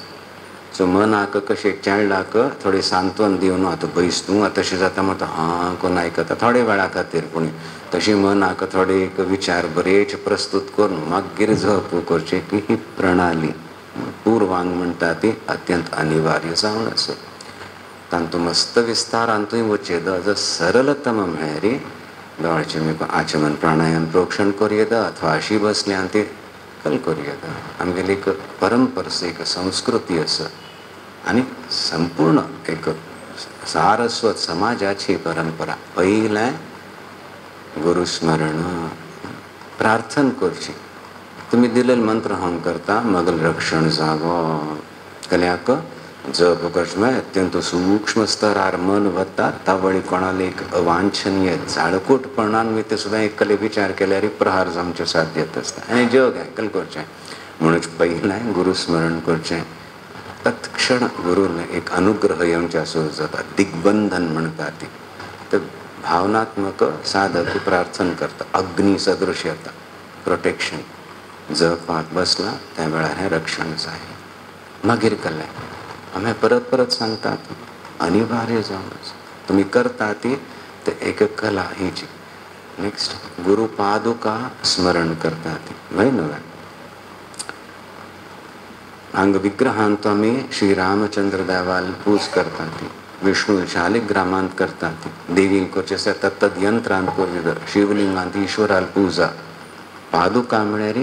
सो मनाक कशें चेडलाक थोडें सांत्वन दिवन आतां बैस तूं आतां तशें जाता म्हणटा हां कोण आयकता थोडे वेळा खातीर पूण तशी मनाक थोडे एक विचार बरेच प्रस्तुत करून मागीर जप करचे की ही प्रणाली पूर्वांग म्हणटा ती अत्यंत अनिवार्य जावन आसा तांतू मस्त विस्तारांतूय वचेद जर सरलतम म्हळ्यार दोळ्याचे मी आचमन प्राणायाम प्रोक्षण करूं अथवा अशी बसले आनी ते कल करूं आमगेली एक परंपरा एक संस्कृती आसा आनी संपूर्ण एक सारस्वत समाजाची परंपरा पयलें गुरुस्मरण प्रार्थना करची तुमी दिलेले मंत्र हम करता मगल रक्षण जागो कल्याक जप करचें अत्यंत सूक्ष्म स्तरार मन वता तावळी कोणाला एक अवांछनीय झाडकूटपणान मी ते सुद्दां एक कले विचार केल्यार प्रहार जावचे साध्य आसता आनी जग हेकल करचें म्हणूच पयलें गुरुस्मरण करचें तत्क्षण गुरुने एक अनुग्रह येवचे सुरू जाता दिग्बंधन म्हणटा ती तर भावनात्मक साधक प्रार्थना करता अग्नी सदृश येता प्रोटेक्शन जपाक बसला त्या वेळार हें रक्षण जाय मागीर केलें आमी परत परत सांगतात अनिवार्य जावन तुमी करता ती ते एक कला हीची नेक्स्ट गुरु पादुका स्मरण करता ती न्हय न्हय हांगा विग्रहांत आमी श्री रामचंद्र देवाल पूज करता ती विष्णू शालिग्रामांत करता ती देवीक करचे तत्तद यंत्रांत करूं शिवलिंगांत ईश्वराल पूजा पादुका म्हळ्यार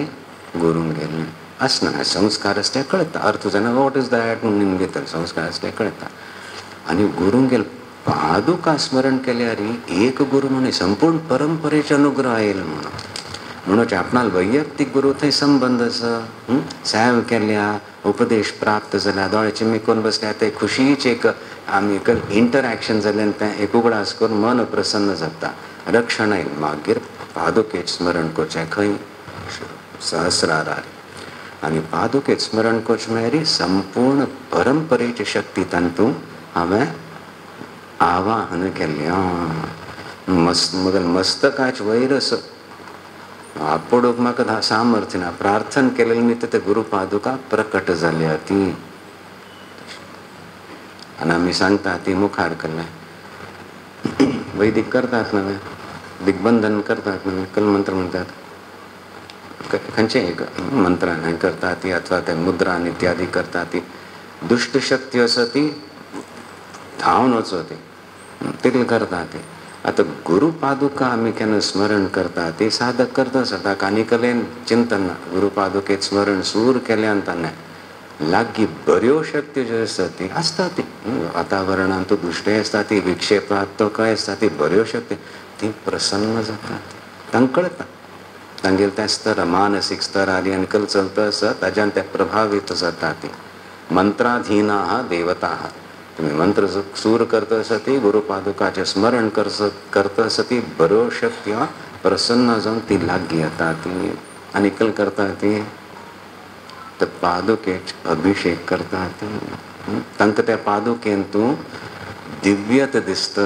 गुरूंक गेल्लें असना संस्कार असते कळता अर्थ जाणा वॉट इज दॅट म्हणून निमगे तर संस्कार असते कळता आनी गुरूंक गेल पादुका स्मरण केल्यार एक गुरू म्हणे संपूर्ण परंपरेचे अनुग्रह येयला म्हणून आपणाल वैयक्तीक गुरू थंय संबंध आसा सेव केल्या उपदेश प्राप्त जाल्या दोळे चिमिकोन बसल्या ते खुशीच एक आमी एक इंटरॅक्शन जालें तें एक उगडास करून मन प्रसन्न जाता रक्षण येईल मागीर पादुकेच स्मरण करचें खंय सहस्रार आनी पादुकेच स्मरण करचें म्हळ्यार संपूर्ण परंपरेची शक्ती तांतूं हांवें आवाहन केल्लें मगल मस्तकाच वयर आसा आपडूक म्हाका सामर्थ्य ना प्रार्थना केलेली न्ही ते गुरू पादुका प्रकट जाल्या ती आनी आमी सांगता ती मुखार केल्लें वैदीक करतात नवे दिग्बंधन करतात नवे कलमंत्र म्हणटात खंयचे एक मंत्रान हें करता ती अथवा ते मुद्रान इत्यादी करता ती दुष्ट शक्ती आसा ती धांवन वचो ती तितलें करता ती आतां गुरू पादुका आमी केन्ना स्मरण करता ती साधक करता सदांच आनी कलेन चिंतन ना गुरू पादुकेत स्मरण सूर केल्यान ताणें लागीं बऱ्यो शक्ती ज्यो आसता ती आसता ती वातावरणांत तो दुश्टय आसता ती विक्षेपात तो काय आसता ती बऱ्यो शक्ती ती प्रसन्न जातात तांकां कळटा तांगेर त्या स्तर मानसीक स्तर आदी आनी कल चलता आसा ताच्यान ते प्रभावीत जाता ती मंत्राधीना देवता तुम्ही मंत्र सूर करता आसा ती गुरुपादुकाचें स्मरण करता आसा ती बऱ्यो शक्ती प्रसन्न जावन ती लागीं येता ती आनी कल करता ती ते पादुकेच अभिषेक करता ती तांकां त्या पादुकेन तूं दिव्यत दिसता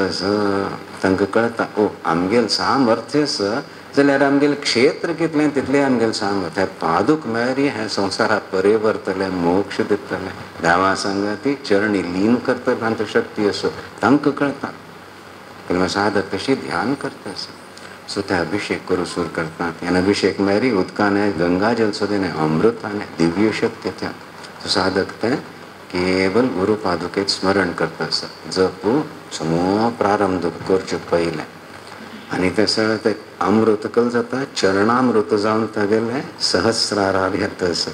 तांकां कळटा ओ आमगेल सामर्थ्य आसा जाल्यार आमगेल क्षेत्र कितलें तितलें आमगेल सामर्थ्य पादूक मेळ्ळी हें संवसाराक परिवर्तले मोक्ष दितले देवा सांगा ती चरणी लीन करता तांकां शक्ती असो तांकां कळटा साधक तशी ध्यान करता सो ते अभिषेक करू सूर करतात आनी अभिषेक मेळ्ळी उदकाने गंगाजल सुद्दां अमृताने दिव्य शक्ती त्या साधक ते केवल गुरु पादुकेत स्मरण करता आसा जप समूह प्रारंभ करचे पयलें आनी ते सगळें ते अमृत कल जाता चरणामृत जावन तागेले सहस्रार येता आसा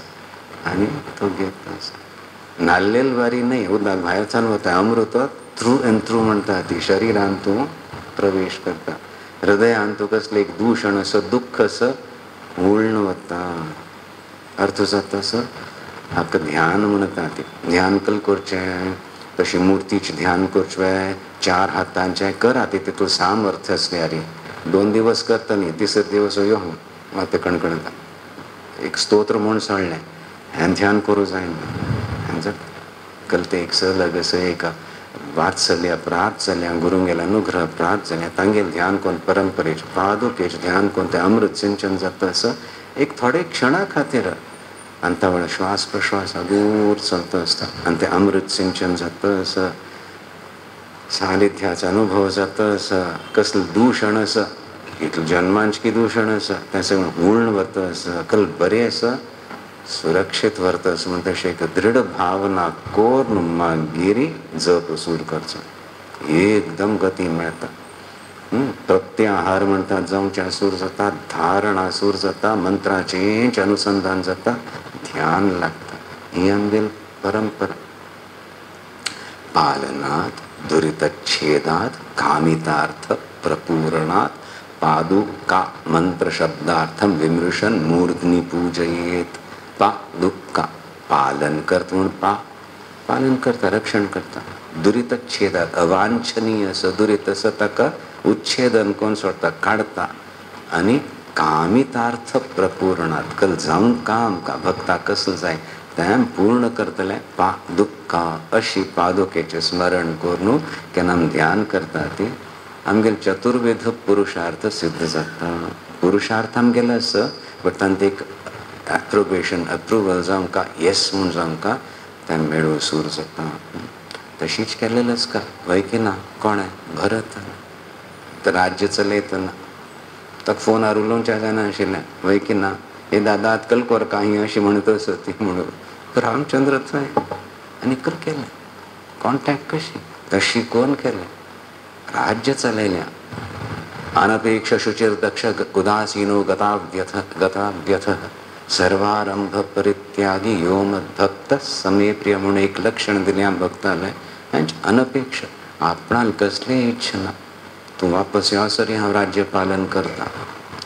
आनी तो घेता आसा नाल्लेल वारी न्ही उदक भायरच्यान वता अमृत थ्रू एंड थ्रू म्हणटा ती शरिरान तूं प्रवेश करता हृदयान तूं कसलें एक दूषण असो दुख्ख असो उळण वता अर्थ जाता असो हाका ध्यान म्हणटा ती ध्यान कल करचें तशी मुर्तीचें ध्यान करचें 4 हातांचें करा ती तितून सामर्थ्य आसलें रे 2 दिवस करता न्ही तिसरे दिवस यो मात कणकणता एक स्तोत्र म्हूण सोडलें हें ध्यान करूं जायना कल ते एक सलग असो एक वात्सल्य प्राप्त जाल्या गुरूंगेलो अनुग्रह प्राप्त जाल्या तांगेल ध्यान कोण परंपरेचें पादुकेचें ध्यान कोण तें अमृत सिंचन जाता असो एक थोडे क्षणा खातीर आनी त्या वेळा श्वास प्रश्वास अगूर चलता आसता आनी तें अमृत सिंचन जाता असो सानिध्याचो अनुभव जाता आसा कसलें दूषण आसा इतलें जन्मांचकी दूषण आसा तें सगळें उळण वता आसा कल बरें आसा सुरक्षीत व्हरता आसा म्हण तशें एक दृढ भावना कोरून मागीर जप सूर करचो एकदम गती मेळटा प्रत्याहार म्हणटात जावचें सूर जाता धारणा सूर जाता मंत्राचेंच अनुसंधान जाता ध्यान लागता ही आमगेल परंपरा पालनात दुरितच्छेदात कामितार्थ प्रपूरणात पादुका मंत्र शब्दार्थम विमृशन मूर्धनि पूजयेत पादुका पालन करता म्हणून पालन करता रक्षण करता दुरितच्छेदात अवांछनीय असं दुरित असं ताका उच्छेदन कोण सोडता काढता आणि कामितार्थ प्रपूरणात कल जावन काम का भक्ता कसलं जाय तें पूर्ण करतले पादुका अशी पादुकेचे स्मरण करून केन्ना ध्यान करता ती आमगेल चतुर्विध पुरुषार्थ सिद्ध जाता पुरुषार्थ आमगेलो आसा बट तांत एक एप्रोबेशन अप्रुवल जावं का येस म्हूण जावं का तें मेळूं सूर जाता तशीच केलेलें आसता वय की ना कोणें भरत तर राज्य चलयतना ताका फोनार उलोवचें जायना आशिल्लें वय की ना हे दादा कल कोर काही अशी म्हणत असत ती म्हणून रामचंद्र थंय आनी कल केलें कॉन्टॅक्ट कशी तशी कोण केलें राज्य चलयल्या अनपेक्ष शुचिर दक्ष उदासीनो गताव्यथ सर्वारंभ परित्यागी यो मद्भक्त समे प्रिय म्हणून एक लक्षण दिल्या भक्तालय हेंच अनपेक्ष आपणाल कसले इच्छा ना तूं वापस यो सरी हांव राज्य पालन करता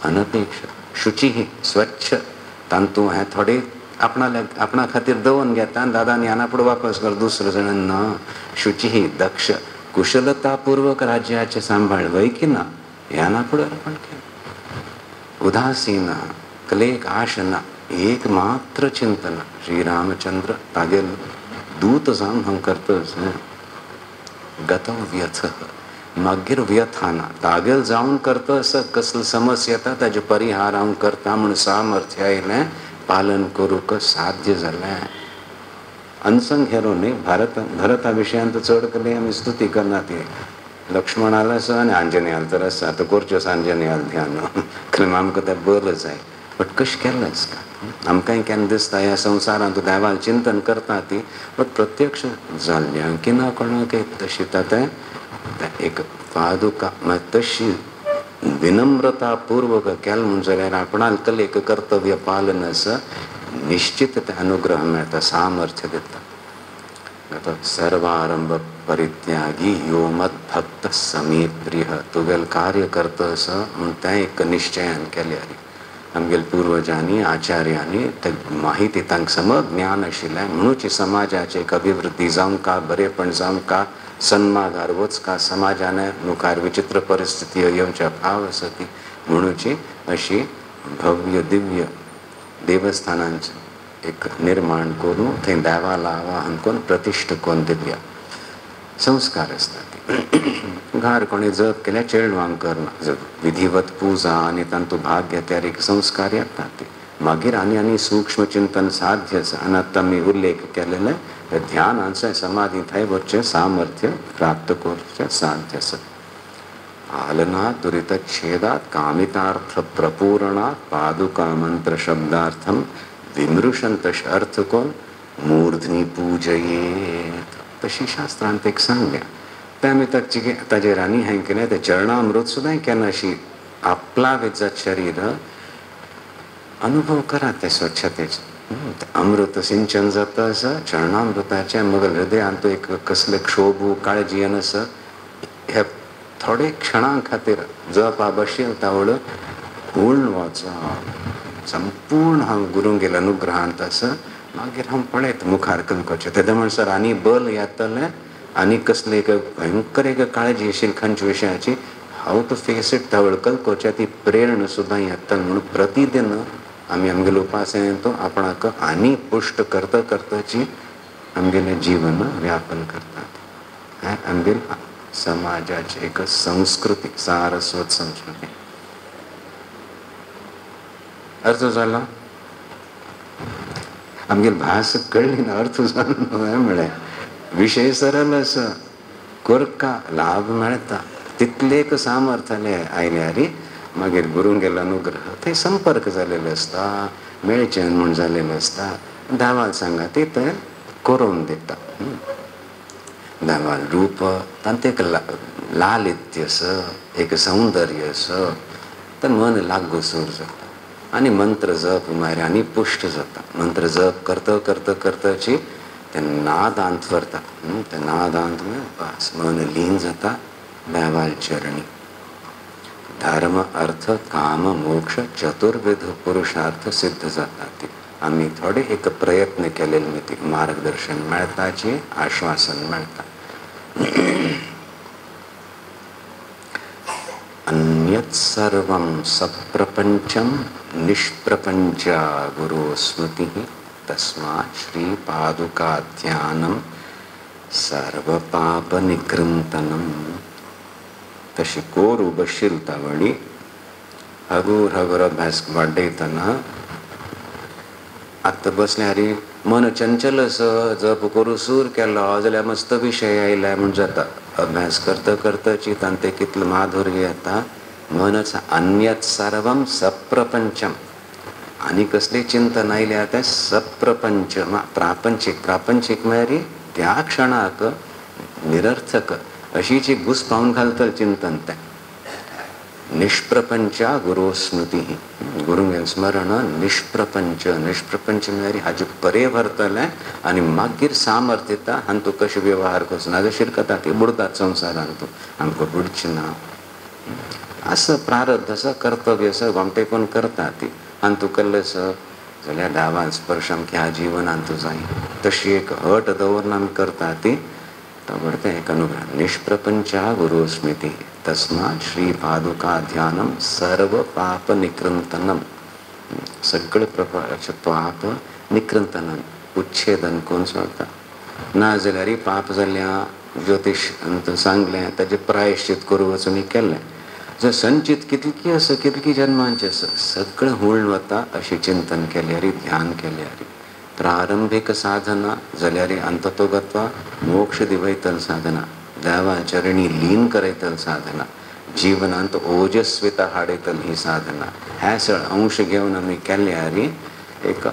अनपेक्ष शुची ही स्वच्छ तांतू हें थोडे आपणा खातीर दवरून घेता आनी दादानी आना फुडें वापस कर दुसरो जाण ना शुची ही दक्ष कुशलतापूर्वक राज्याचे सांभाळ वय की ना हे आना फुडें अर्पण केलें उदासीन कलेक आश ना एक मात्र चिंतन श्री रामचंद्र तागेल दूत जावन हांव करतस गतो व्यथ मागीर व्यथाना तागेल जावन करतस कसली समस्या येता ताजे परिहार हांव करता म्हूण सामर्थ्य आयलें पालन करूंक साध्य जालें अनसंग हेरो न्ही भरता विशयांत चड कली आमी स्तुती करना ती लक्ष्मणाला आसा आनी आंजनेयाल तर आसा तो करच्योच आंजनेयाल ध्यान कारण आमकां तें बरं जाय बट कशें केलें आसता आमकांय केन्ना दिसता ह्या संवसारांत तूं देवाल चिंतन करता ती बट प्रत्यक्ष जाल्ल्या की ना कोणाक तशी तें एक पादुका तशी विनम्रता पूर्वक केलें म्हूण जाल्यार आपणाल कलेक कर्तव्य पालन आसा निश्चित ते अनुग्रह मेळटा, सामर्थ्य दिता. सर्वारंभ परित्यागी यो मत भक्त समी प्रिय. तुगेल कार्य करतस म्हूण तें एक निश्चयान केल्यार आमगेल पूर्वजांनी आचार्यांनी ते माहिती तांकां समज ज्ञान आशिल्लें म्हणूच समाजाची एक अभिवृद्धी जावं का, बरेपण जावं का, सन्मागार वचका, समाजान मुखार विचित्र परिस्थिती येवच्या फाव आसा ती म्हणूची अशी भव्य दिव्य देवस्थानांचे एक निर्माण करून थंय देवाला आवाहन करून प्रतिश्ठ करून दिल्या संस्कार असतात. घार कोणी जप केल्या चेडवांक करना, विधिवत पूजा आनी तांतूं भाग घेतल्यार एक संस्कार येतात ते. मागीर आनी सूक्ष्म चिंतन साध्य आसा. आनी आतां आमी उल्लेख केलेले ध्यानाचें समाधी थंय वचचें सामर्थ्य प्राप्त करचें साध्य आसा. आलना दुरितच्छेदात् कामितार्थ प्रपूरणात् पादुका मंत्र शब्दार्थम विमृशंत अर्थ कोण मूर्धनी पूजयेत. तशी शास्त्रांत एक सांगल्या. ते आमी ताचेर आनी हें केलें तें चरणामृत सुद्दां केन्ना अशी आपला विजत शरीर अनुभव करा ते स्वच्छतेचे. अमृत सिंचन जाता आसा चरणामृताचें. मग हृदयांत तो एक कसले क्षोभ काळजी आसा हे थोडे क्षणां खातीर जपा बशील तावळ हूण वचप. संपूर्ण हांव गुरूंगेल अनुग्रहांत आसा. मागीर हांव पळयत मुखार कलकोचें. तेदे म्हणसर आनी बल येतलें आनी कसली एक भयंकर एक काळजी आशिल्ली खंयच्या विशयाची हांव तो फेस इट तावळ कलकोचें ती प्रेरणा सुद्दां येतली म्हणून प्रतिदिन आमी आमगेले उपासनेंत आपणाक आनी पुश्ट करता करताची आमगेलें जीवन व्यापन करतात. हें आमगेल समाजाची एक संस्कृती, सारस्वत संस्कृती. अर्थ जालो? आमगेल भास कळ्ळी ना, अर्थ जालो म्हळ्यार विशय सरळ आसा, करका लाभ मेळटा तितलेक सामर्थ्य आयल्यार मागीर गुरूंगेलो अनुग्रह थंय संपर्क जालेलो आसता, मेळचें म्हूण जालेलो आसता. देवाल सांगात ते करून दिता. देवाल रूप तांत एक लालित्य आसा, एक सौंदर्य आसा, तर मन लागूसर जाता. आनी मंत्र जप मागीर आनी पुश्ट जाता. मंत्र जप करता करता करताची ते नादांत व्हरता. ते नादांत बस मन लीन जाता देवाल चरणी. धर्म अर्थ काम मोक्ष चतुर्विध पुरुषार्थ सिद्ध जातात. आमी थोडे एक प्रयत्न केलेले ती मार्गदर्शन मेळताची आश्वासन मेळटा. अन्यत् सर्वं सप्रपंचम निष्प्रपंचा गुरो स्मृति तस्मात् श्री पादुका ध्यानम सर्व पाप निकृंतनम. तशी कोरू बशील तावळी हगूर हगूर अभ्यास वाडयतना आतां बसल्यार मन चंचल आसा, जप करू सूर केलो जाल्यार मस्त विशय आयला म्हूण जाता. अभ्यास करता करताची तांते कितलो माधुर्य येता. मनच अन्यत् सर्वं सप्रपंचम. आनी कसले चिंतन आयल्यार ते सप्रपंच प्रापंचीक. प्रापंचीक म्हळ्यार त्या क्षणाक निरर्थक अशीच एक घुस पावून घालतलें चिंतन तें. निष्प्रपंचा गुरो स्मृती. गुरूंगेल स्मरण निष्प्रपंच. निष्प्रपंच म्हळ्यार हाजे परे व्हरतलें आनी मागीर सामर्थ्य येता आनी तूं कशें व्यवहार करचो. नाजाल्यार शिरकता ती बुडतात संवसारांत. तूं आमकां बुडचें ना. असं प्रारब्ध आसा, कर्तव्य आसा, गोमटेपण करता ती आनी तूं केल्लें आसा जाल्यार देवान स्पर्श आमच्या ह्या जिवनांत जाय. तशी एक अट दवरून आमी करता ती ताबडतोब एक अनुग्रह. निष्प्रपंचा गुरु स्मृती तस्मात् श्री पादुका ध्यानम सर्व पाप निकृंतनम. सगळे प्रकारचे पाप निकृंतनम उच्छेदन करून सोडता. ना जाल्यार पाप जाल्ल्या ज्योतिश सांगलें ताजें प्रायश्चित करूं वचून केल्लें. जर संचित कितली आसा, कितली जन्मांचे आसा, सगळें हुळून वता अशें चिंतन केल्यार, ध्यान केल्यार. प्रारंभीक साधना जाल्यार अंततोगत्वा मोक्ष दिवयतल साधना, देवा चरणी लीन करयतल साधना, जीवनांत ओजस्विता हाडयतल ही साधना. हे सगळे अंश घेवन आमी केल्यार एक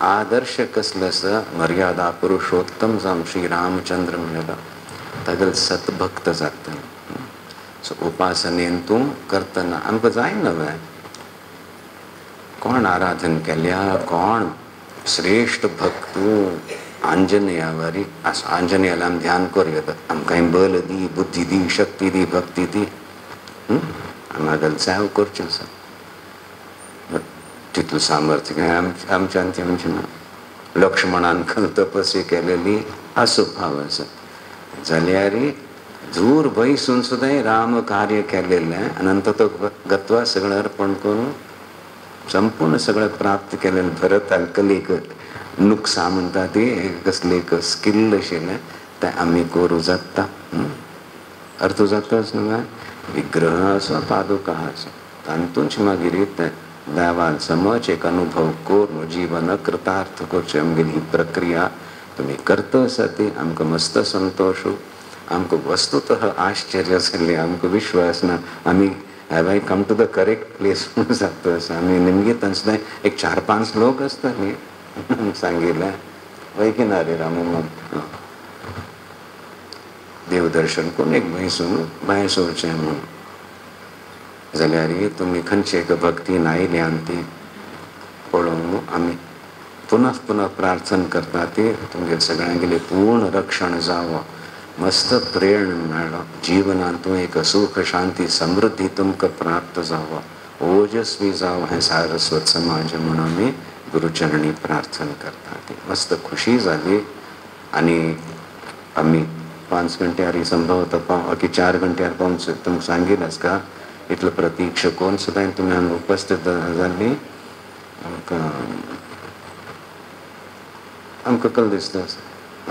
आदर्श कसलो आसा. मर्यादा पुरुषोत्तम जावन श्री रामचंद्र म्हणलो तागेल सतभक्त जातले. सो उपासनेन तूं करतना आमकां जाय नवें कोण आराधन केल्या, कोण श्रेष्ठ भक्त आंजनेयावरी असं आंजनेयाला आम्ही ध्यान करूयात. आमकां काही बल दी, बुद्धी दी, शक्ती दी, भक्ती दी. आम्हाला जाव करचें आसा. तितलें सामर्थ्य काय आमच्या आमचे ना. लक्ष्मणान तपस्वी केलेली असो भाव आसा जाल्यार दूर बसून सुद्धा राम कार्य केलेलें अनंत तो गत्वा सगळें अर्पण करून संपूर्ण सगळें प्राप्त केलेलें. भरत कलेक नुकसान म्हणटा ती कसली एक स्किल आशिल्लें तें आमी करूं जाता. अर्थ जाताच न्हू. विग्रह आसो पादुका आसो तातूंच मागीर तें देवान समज एक अनुभव करून जीवन कृतार्थ करचें आमगेली ही प्रक्रिया तुमी करता आसा ती आमकां मस्त संतोश. आमकां वस्तुतः आश्चर्य जाल्लें. आमकां विश्वास ना आमी have I come to the correct place म्हणून जाता आसा. आमी निमगेत सुद्दां एक 4-5 लोक आसता न्ही सांगिल्लें वयकिना रे रामू देवदर्शन करून एक बसून भायर सरचें म्हणून. जाल्यार तुमी खंयची एक भक्तीन आयल्यान ती पळोवन आमी पुनः पुनः प्रार्थना करता ती तुमगे सगळ्यांगेलें पूर्ण रक्षण जावं. मस्त प्रेरण मेळ्ळो जिवनांत तूं एक सुख शांती समृद्धी तुमकां प्राप्त जावं. ओजस्वी जावं हें सारस्वत समाज म्हणून आमी गुरुचरणी प्रार्थना करता ती. मस्त खुशी जाली. आनी आमी 5 घंट्यार संभवता पाव की 4 घंट्यार पावन तुमकां सांगिल्लें का इतलो प्रतीक्षा कोण सुद्दां तुमी हांगा उपस्थित जाल्ली आमकां कल दिसता.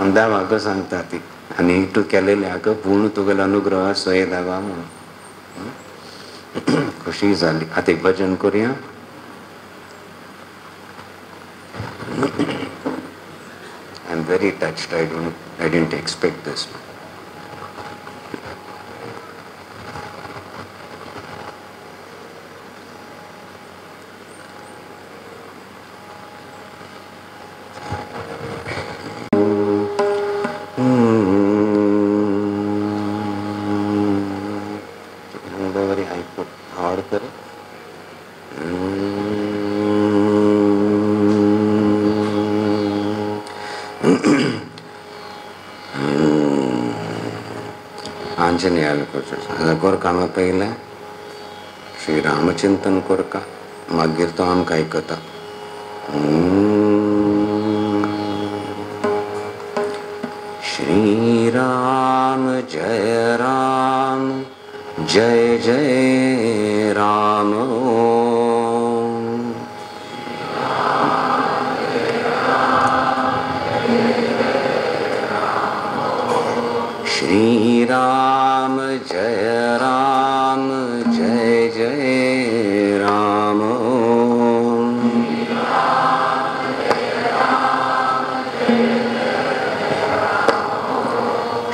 आमी देवाक सांगता ती आनी तूं केलेल्याक पूर्ण तुगेलो अनुग्रह आसो हे देवा म्हणून खुशी जाली. आतां एक भजन करुया. I am very touched. I didn't expect this. Very high put. Hard kare. आंजनेयाला करचें कोरका हांगा पयलें श्री रामचिंतन कोरका मागीर तो आमकां आयकता. श्री राम जय राम जय जय राम. श्री राम जय राम जय जय राम.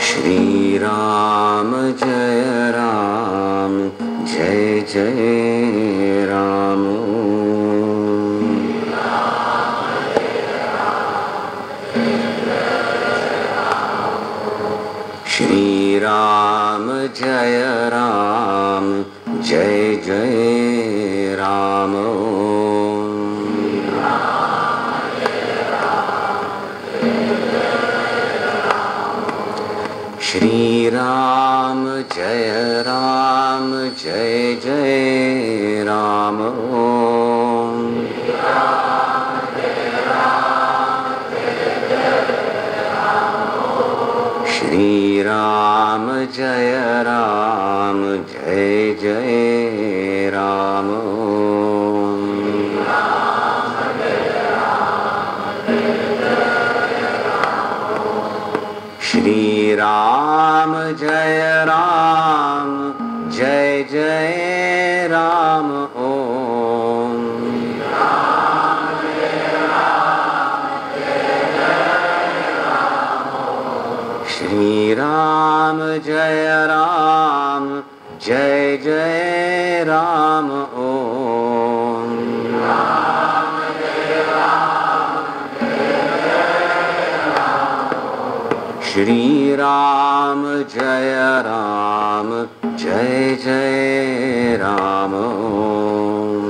श्री राम जय राम जय जय राम. श्री राम जय राम जय जय राम. श्री राम जय राम जय जय राम. श्री राम जय राम जय जय राम. श्री राम जय राम जय जय राम. ओम श्री राम जय राम जय जय राम. ओम श्री राम जय राम जय जय राम. ओम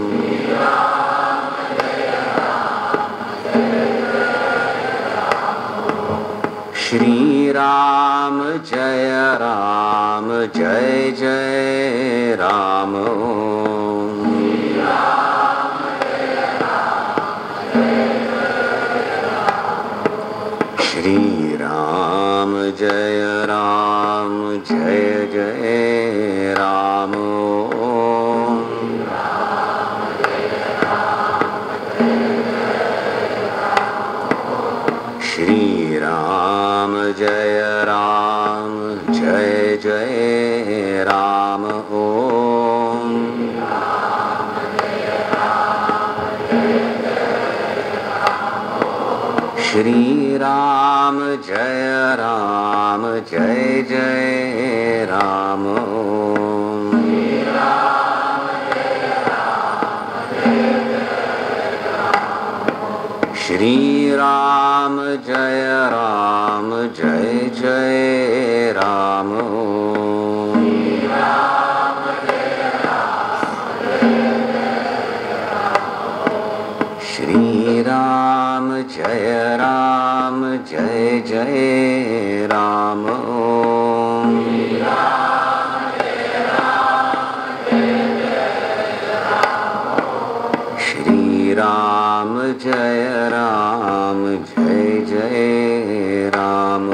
जय राम जय जय राम श्री राम जय जय राम श्री राम जय जय राम ओम श्री राम जय जय राम श्री राम जय जय राम श्री राम जय जय राम श्री राम जय जय राम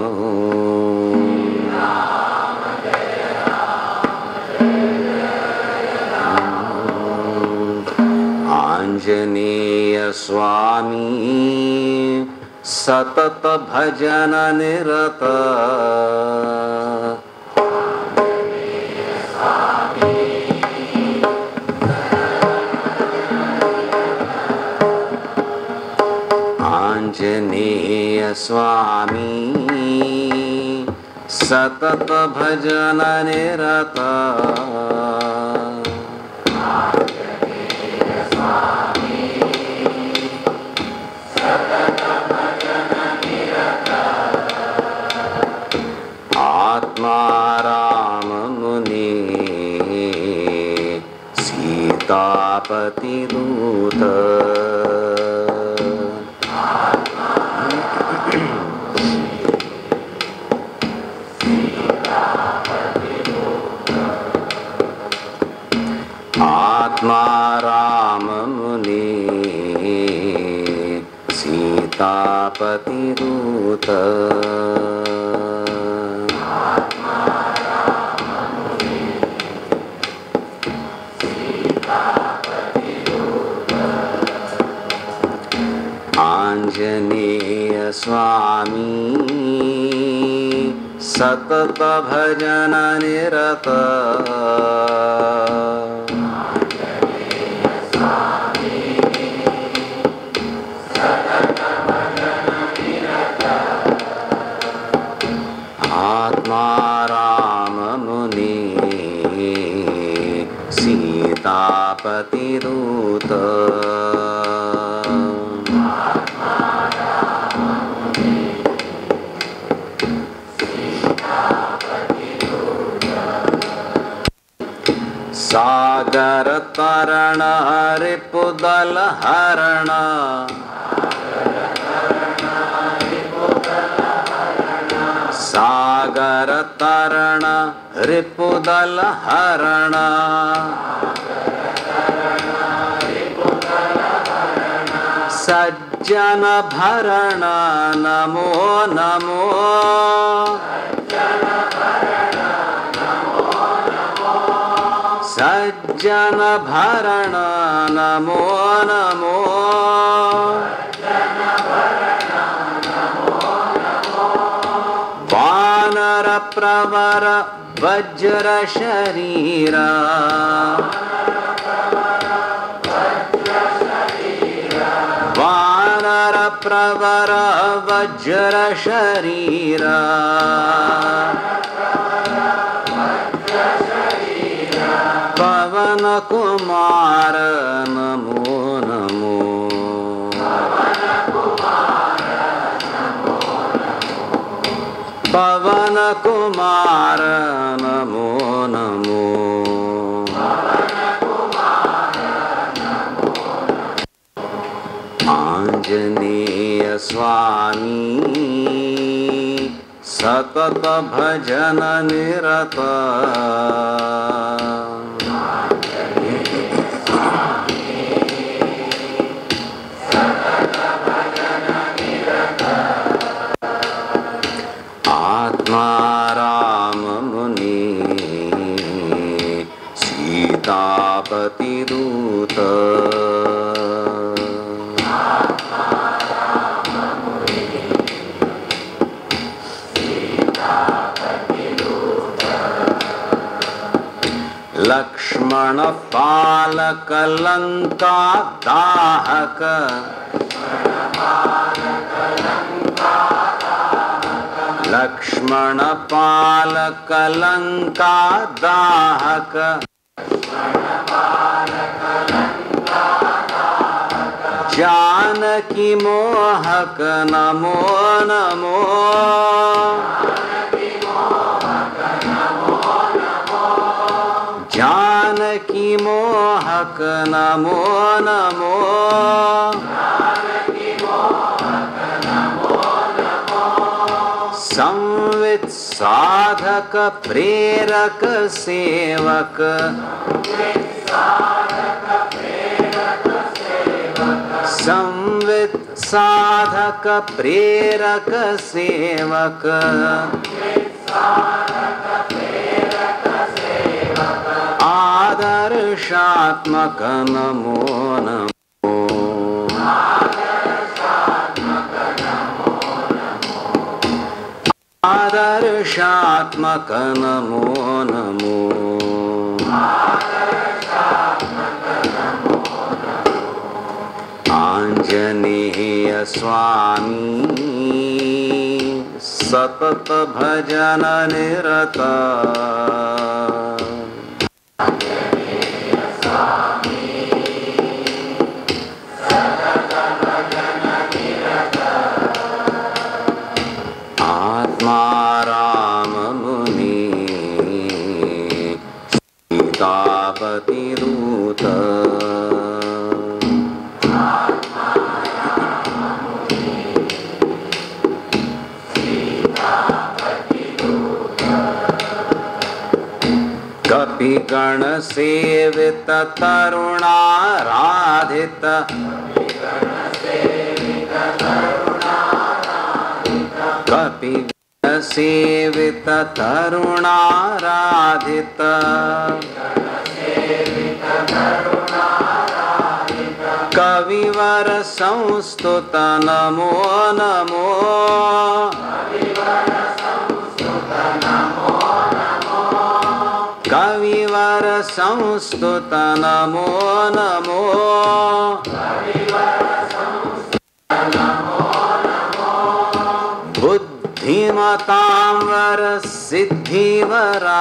आंजनेय स्वामी सतत भजन निरत आंजनेय स्वामी सतत भजन निरत आत्मा राम मुनि सीतापति दूत आत्मा राम मुनि सीतापति दूत आंजनेय स्वामी सतत भजन निरत आत्मा राम मुनि सीतापति दूत सागर तरण रिपुदल हरण सागर तरण रिपुदल हरण सज्जन भरण नमो नमो सज्जन भरण नमो नमो वानर प्रवर वज्र शरीरा वानर प्रवर वज्र शरीरा पवन कुमार नमो नमो पवन कुमार नमो नमो आंजनेय स्वामी सतत भजन निरत आत्माराम मुनि सीतापति दूत लक्ष्मण पालक लंका दाहक लक्ष्मण पालक लंका दाहक जानकी मोहक नमो नमो जानकी मोहक नमो नमो संवित साधक प्रेरक सेवक संवित साधक प्रेरक सेवक आदर्शात्मक नमो नमो आदर्शात्मक नमो नमो आंजनेय स्वामी सतत भजन निरत आत्माराम मुनि सीतापति दूत कपिगण सेवित तरुणाराधित कपिगण सेवित तरुणाराधित कविवर संस्तुत नमो नमो कविवर संस्तुत नमो नमो बुद्धिमतां वर सिद्धिवराकर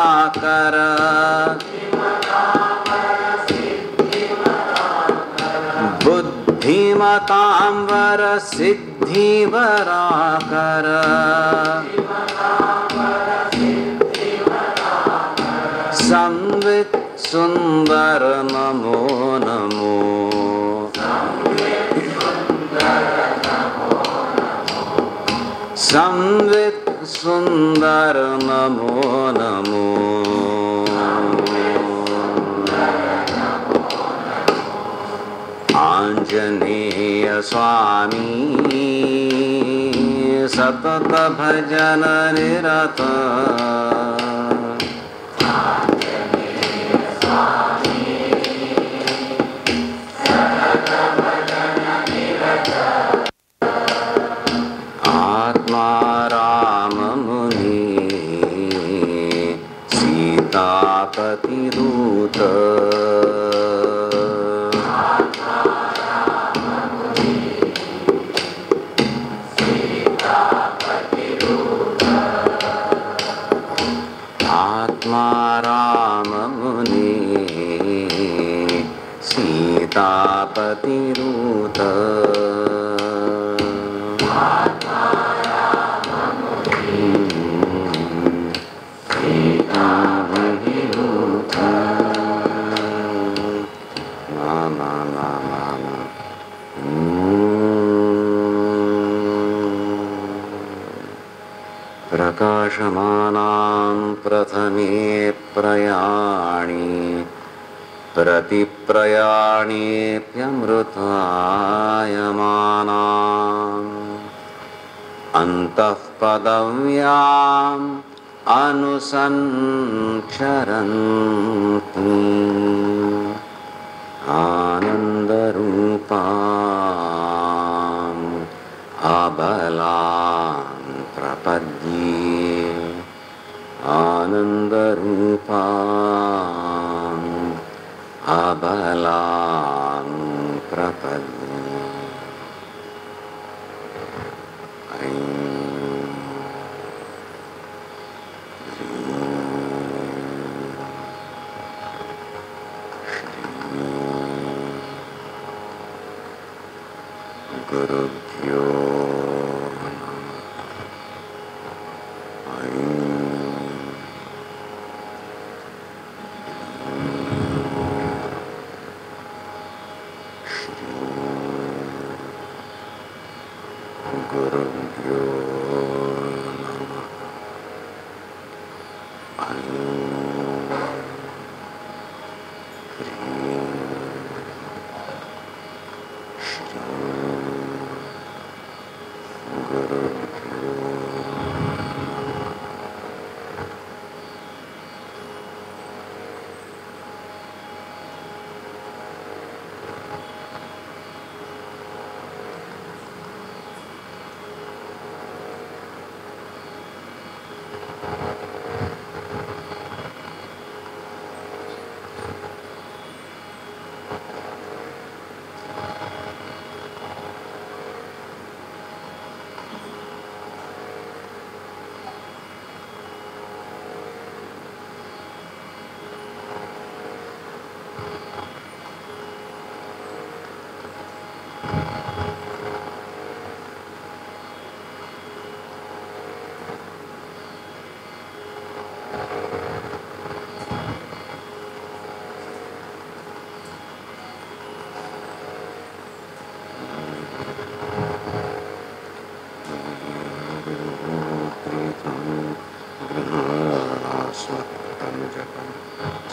बुद्धिमतां वर सिद्धिवराकर संवित सुंदर नमो नमो संवित सुंदर नमो नमो आंजनेय स्वामी सतत भजन निरत आत्माराम मुनि सीतापति दूत आत्माराम मुनि सीतापति दूत प्रकाश प्रकाशमानां प्रथमे प्रयाणि प्रतिप्रयाणेऽप्यमृतायमानाम् अन्तः पदव्याम् अनुसञ्चरन्ति आनन्दरूपाम् अबलां प्रपद्ये आनन्दरूपाम् अबलां प्रपद्ये गुरुभ्यो गुरुभ्यो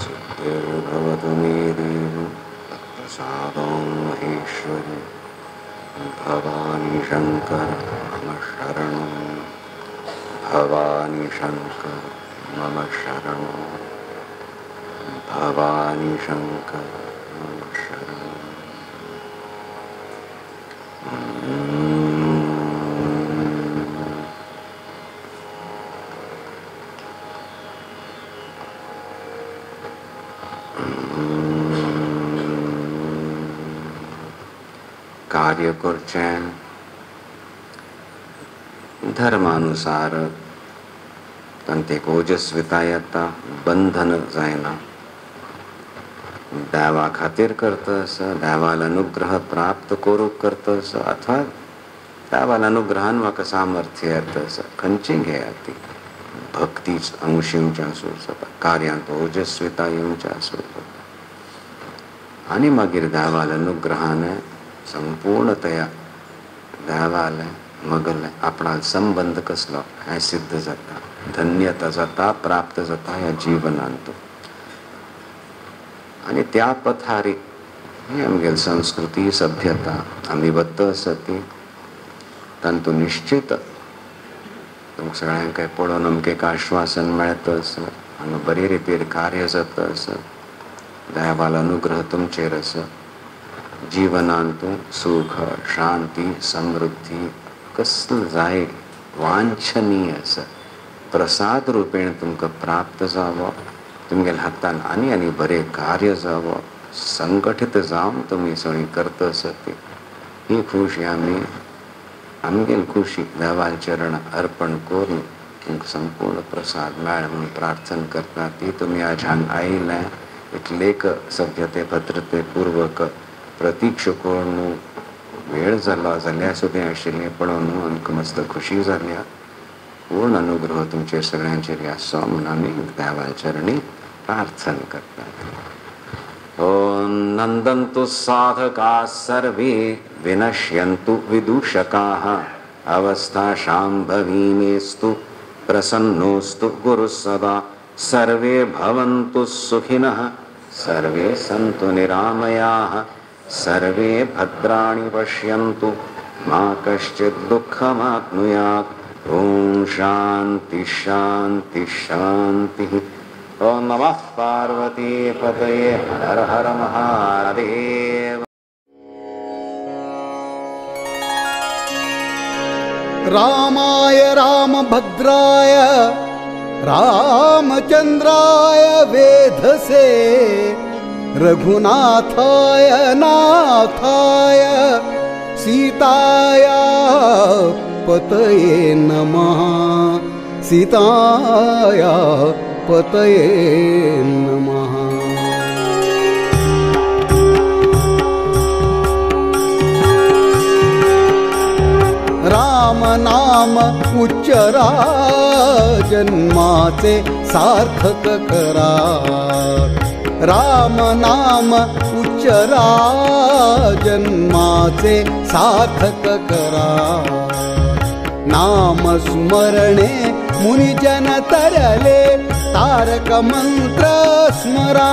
सिद्धिर्भवतु मे देवि तत्प्रसादो महेश्वरि भवानी शंकर मम शरणं भवानी शंकर मम शरणं भवानी शंकर मम शरणं कार्य करचें धर्मानुसार तांतेक ओजस्विता येता बंधन जायना देवा खातीर करतस देवाल अनुग्रह प्राप्त करूंक करतस अथवा देवाल अनुग्रहान म्हाका सामर्थ्य येतस खंयची घेयाती भक्तीच अंश येवचें आसूं जाता कार्यांत ओजस्विता येवचें आसूं जाता आनी मागीर देवाल अनुग्रहान संपूर्णतया देवाले मगले आपणा संबंध कसलो हें सिद्ध जाता धन्यता जाता प्राप्त जाता ह्या जिवनांत आनी त्या पथारी ही आमगेली संस्कृती सभ्यता आमी बद्द आसा ती तांतू निश्चित तुमकां सगळ्यांक पळोवन अमकें एक आश्वासन मेळटस हांगा बरे रितीन कार्य जातस देवाल अनुग्रह तुमचेर आसा जीवनांत सुख शांती समृद्धी कसलं जाय वांछनीय आसा प्रसाद रुपेण तुमकां प्राप्त जावो तुमगेल्या हातान आनी आनी बरें कार्य जावो संघटीत जावन तुमी सगळीं करता आसात ही खुशी आमी आमगेली खुशी देवाच्या चरण अर्पण करून तुमकां संपूर्ण प्रसाद मेळ म्हणून प्रार्थना करता ती तुमी आज हांगा आयिल्ले एक लेख सभ्यते भद्रते पूर्वक प्रतीक्ष करून वेळ जालो जाल्यार सुद्दां आशिल्लें पळोवन आमकां मस्त खुशी जाल्या पूर्ण अनुग्रह तुमचेर सगळ्यांचेर आसो म्हणून आमी देवाच्या चरणी प्रार्थना करतात ओम नंदन्तु साधकाः सर्वे विनश्यन्तु विदूषकाः अवस्था शाम्भवी मेस्तु प्रसन्नोस्तु गुरुः सदा। सर्वे भवन्तु सुखिनः, सर्वे सन्तु निरामयाः, सर्वे भद्राणि पश्यन्तु, मा कश्चित् दुःखमाप्नुयात्। ॐ शान्ति शान्ति शान्तिः। ॐ नमः पार्वती पतये, हर हर महादेव। रामाय रामभद्राय रामचन्द्राय वेधसे, रघुनाथाय नाथाय सीताया पतये नमः, सीताया पतये नमः। राम नाम उच्चरा, जन्माचे सार्थक करा। राम नाम उच्चरा, जन्माचे सार्थक करा। नाम स्मरणे मुनिजन तरले, तारक मंत्र स्मरा।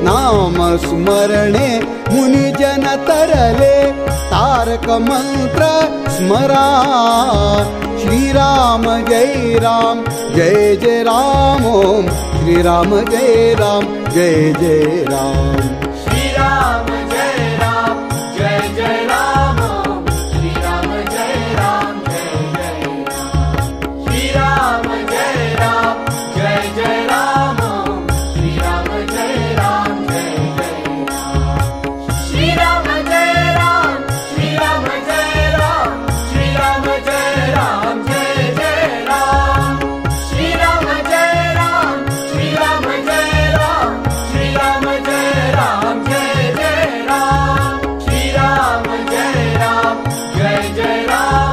नाम स्मरणे मुनिजन तरले, तारक मंत्र स्मरा। श्रीराम जय राम, जय जय राम। ओम श्रीराम जय राम, जय जय राम। श्रीराम जय राम, जय जय राम। श्रीराम जय राम, जय जय राम। श्रीराम जय राम, जय जय राम। श्रीराम जय राम, जय जय राम। श्रीराम जय राम, श्रीराम जय राम। श्रीराम जय राम, जय जय राम। श्रीराम जय राम, श्रीराम जय राम। श्रीराम जय राम, जय जय राम। श्रीराम जय राम, जय जय राम। श्रीराम जय राम, जय जय राम।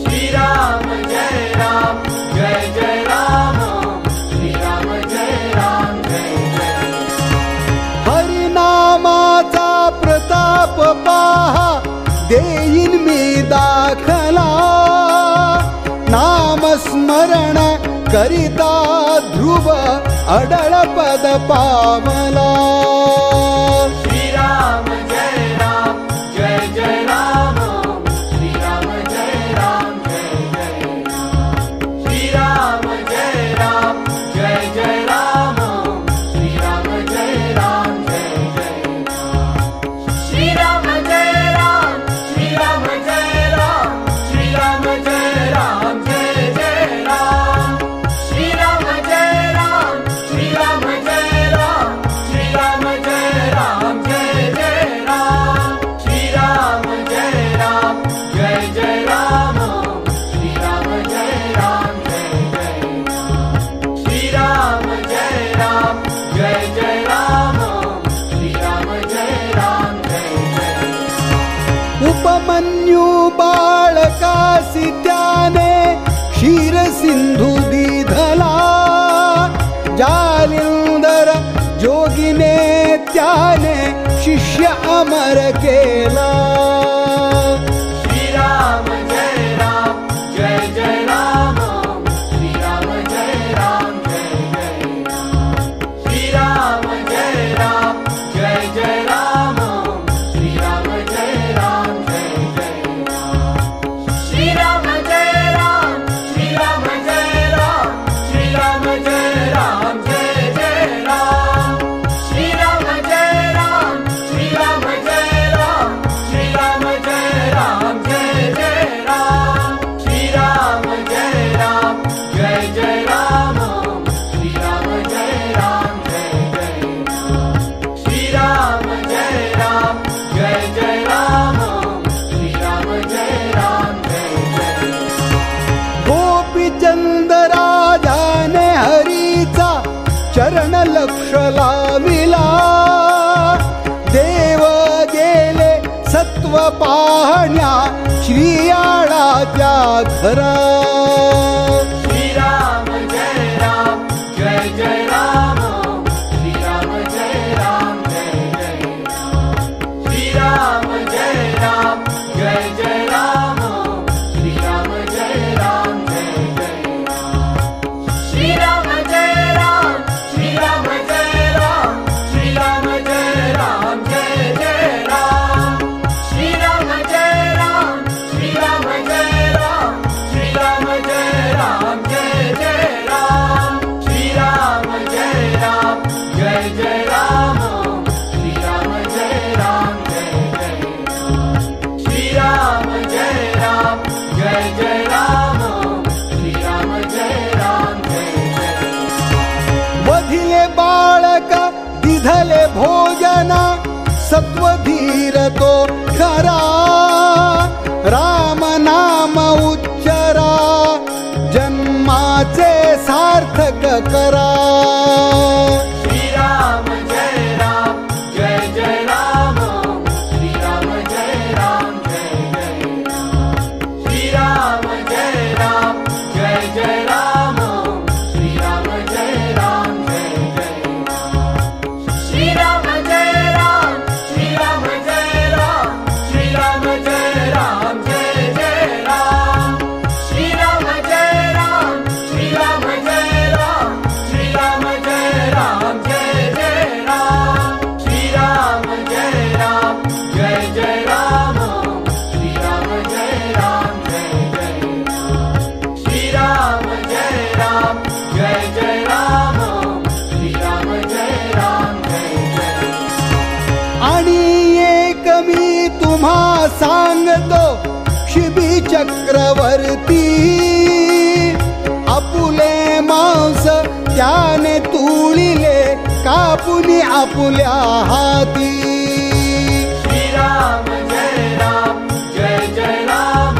श्रीराम जय राम, जय जय राम। श्रीराम जय राम, जय जय राम। हरिनामाचा प्रताप पाहा, देईन मी दाखला। नाम स्मरण करिता, ध्रुव अडळ पद पावला। श्रीराम जय राम, जय जय राम। श्रीराम जय राम, जय जय राम। श्रीराम जय राम, जय जय राम। श्रीराम जय राम, जय जय राम। श्रीराम जय राम, श्रीराम जय राम। श्रीराम जय राम, जय जय राम। श्रीराम जय राम, श्रीराम जय राम। श्रीराम जय राम, जय जय राम। श्रीराम जय राम, जय जय राम। श्रीराम जय राम, जय जय राम। श्रीराम जय राम, जय जय राम। श्रीराम जय राम, जय जय राम। उपमन्यु बाळकासी त्याने, क्षीर सिंधू दिधला। जालिंदर जोगिने त्याने, शिष्य अमर केला। श्रीराम जय राम, जय जय राम। श्रीराम जय राम, जय जय राम। श्रीराम जय राम, जय जय राम। श्रीराम जय राम, जय जय राम। श्रीराम जय राम, श्रीराम जय राम। श्रीराम जय राम, जय जय राम। श्रीराम जय राम, श्रीराम जय राम। श्रीराम जय राम, जय जय राम। श्रीराम जय राम, जय जय राम। श्रीराम जय राम, जय जय राम। श्रीराम जय राम, जय जय राम। श्रीराम जय राम, जय जय राम। गोपीचंद राजाने हरीचा चरण लक्ष लाविला। देव गेले सत्व पाहण्या, श्रीयाळाच्या घरा। श्रीराम जय राम, जय जय राम। श्रीराम जय राम, जय जय राम। श्रीराम जय राम, जय जय राम। गाधिले बाळक दिधले भोजन सत्वधीर तो खरा राम नाम उच्चरा जन्माचे सार्थक करा श्रीराम जय राम जय जय राम श्रीराम जय राम जय जय राम श्रीराम जय राम जय जय राम श्रीराम जय राम जय जय राम श्रीराम जय राम श्रीराम जय राम श्रीराम जय राम जय जय राम श्रीराम जय राम श्रीराम जय राम श्रीराम जय राम जय जय राम श्रीराम जय राम जय जय राम श्रीराम जय राम जय जय राम श्रीराम जय राम जय जय राम श्रीराम जय राम जय जय आणि एक मी तुम्हा सांगतो शिबी चक्रवर्ती आपुले मांस त्याने तुळिले कापुनी आपुल्या हाती श्रीराम जय राम जय जय राम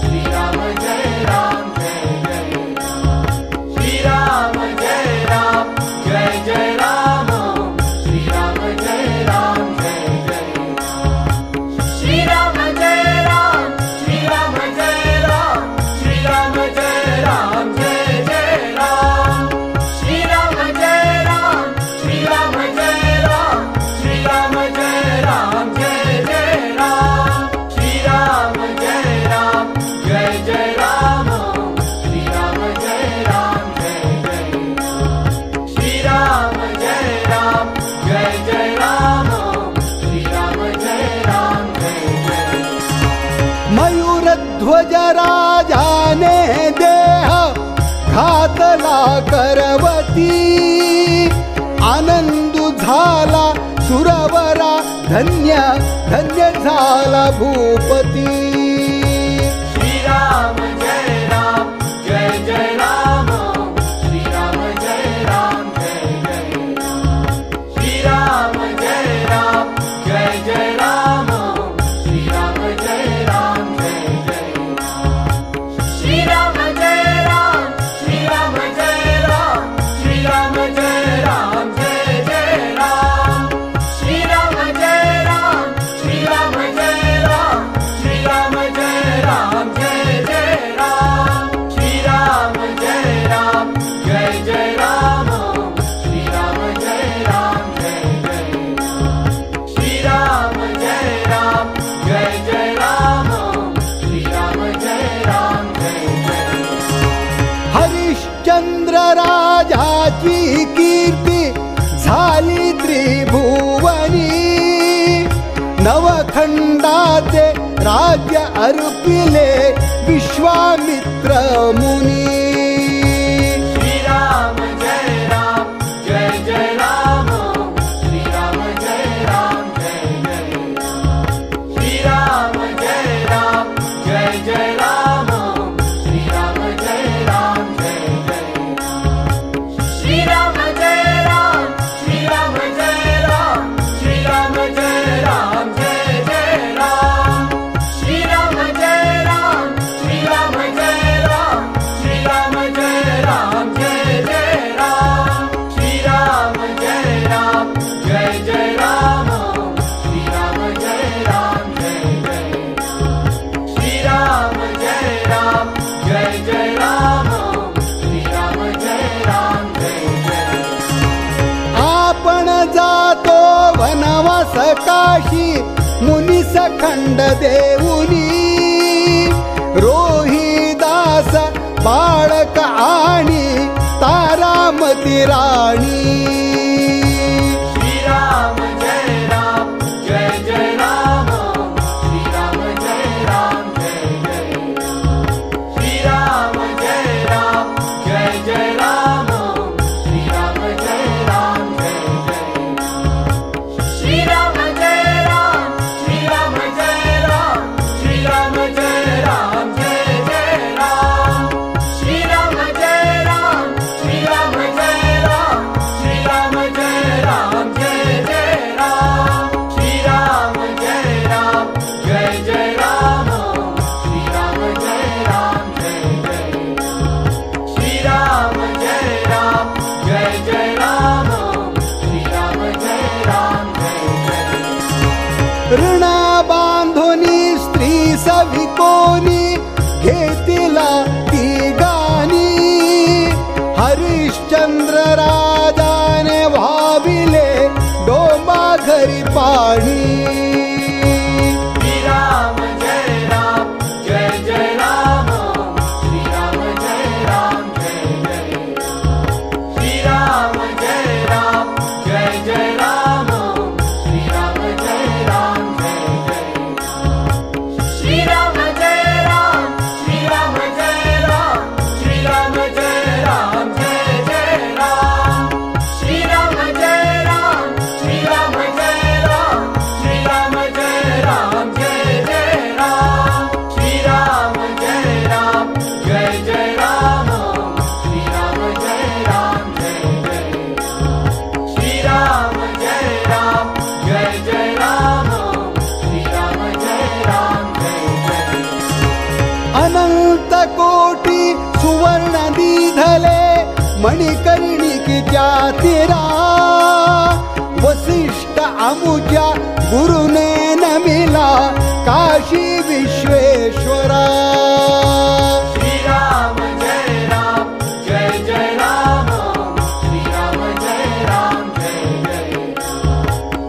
श्रीराम जय राम जय जय राम श्रीराम जय राम जय जय राम श्रीराम जय राम जय जय राम श्रीराम जय राम श्रीराम जय राम श्रीराम जय राम जय जय राम श्रीराम जय राम श्रीराम जय राम श्रीराम जय राम जय जय राम श्रीराम जय राम जय जय राम श्रीराम जय राम जय जय राम श्रीराम जय राम जय जय राम श्रीराम जय राम जय जय मयूरध्वज राजाने देह घातला करवती आनंदू झाला सुरवरा धन्य धन्य झाला भूपती श्रीराम जय राम जय जय राम श्रीराम जय राम जय जय राम श्रीराम जय राम जय जय राम श्रीराम जय राम जय जय राम श्रीराम जय राम श्रीराम जय राम श्रीराम जय राम जय जय राम श्रीराम जय राम श्रीराम जय राम श्रीराम जय राम जय जय राम श्रीराम जय राम जय जय राम श्रीराम जय राम जय जय राम श्रीराम जय राम जय जय राम श्रीराम जय राम जय जय हरिश्चंद्र राजाची कीर्ती झाली त्रिभुवनी नवखंडाचे राज्य अर्पिले विश्वामित्र मुनी श्रीराम जय राम जय जय राम श्रीराम जय राम जय जय राम श्रीराम जय राम जय जय राम श्रीराम जय राम जय जय राम श्रीराम जय राम श्रीराम जय राम श्रीराम जय राम जय जय राम श्रीराम जय राम श्रीराम जय राम श्रीराम जय राम जय जय राम श्रीराम जय राम जय जय राम श्रीराम जय राम जय जय राम श्रीराम जय राम जय जय राम श्रीराम जय राम जय जय आपण जातो वनवास काशी मुनी सखंड देऊनी रोहिदास बाळक आणि तारामती राणी श्रीराम जय राम जय जय राम श्रीराम जय राम जय जय राम श्रीराम जय राम जय जय राम श्रीराम जय राम जय जय राम श्रीराम जय राम श्रीराम जय राम श्रीराम जय राम जय जय राम श्रीराम जय राम श्रीराम जय राम ऋणा बांधोनी स्त्री सविकोनी घेतिला ती गाणी हरिश्चंद्र राजाने भाविले डोंबा घरी पाणी श्रीराम जय राम जय जय राम श्रीराम जय राम जय जय राम श्रीराम जय राम जय जय राम श्रीराम जय राम जय जय श्रीराम जय राम श्रीराम जय राम श्रीराम जय राम जय जय राम श्रीराम जय राम श्रीराम जय राम श्रीराम जय राम जय जय राम श्रीराम जय राम जय जय राम श्रीराम जय राम जय जय श्रीराम जय राम जय जय राम श्रीराम जय राम जय जय अनंत कोटी सुवर्ण दीधले मणिकर्णिकीच्या तिरा वसिष्ठ अमुच्या गुरुने नमिला काशी विश्वेश्वरा श्रीराम जय राम जय जय राम श्रीराम जय राम जय जय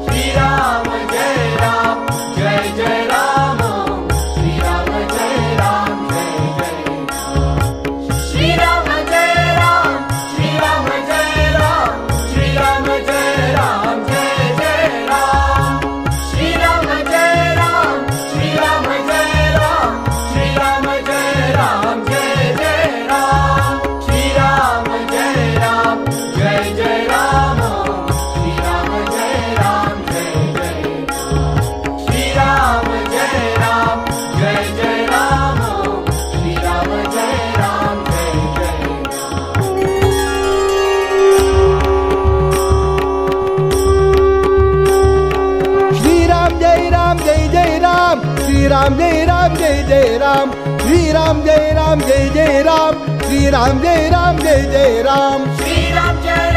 श्रीराम जय राम जय जय राम श्रीराम जय राम जय जय श्रीराम जय राम श्रीराम जय राम श्रीराम जय राम जय जय राम श्रीराम जय राम श्रीराम जय राम श्रीराम जय राम जय जय राम श्रीराम जय राम जय जय राम श्रीराम जय राम जय जय श्रीराम जय राम जय जय राम श्रीराम जय राम जय जय श्रीराम जय राम जय जय राम श्रीराम जय राम जय जय राम श्रीराम जय राम जय जय राम श्रीराम जय राम जय जय राम श्रीराम जय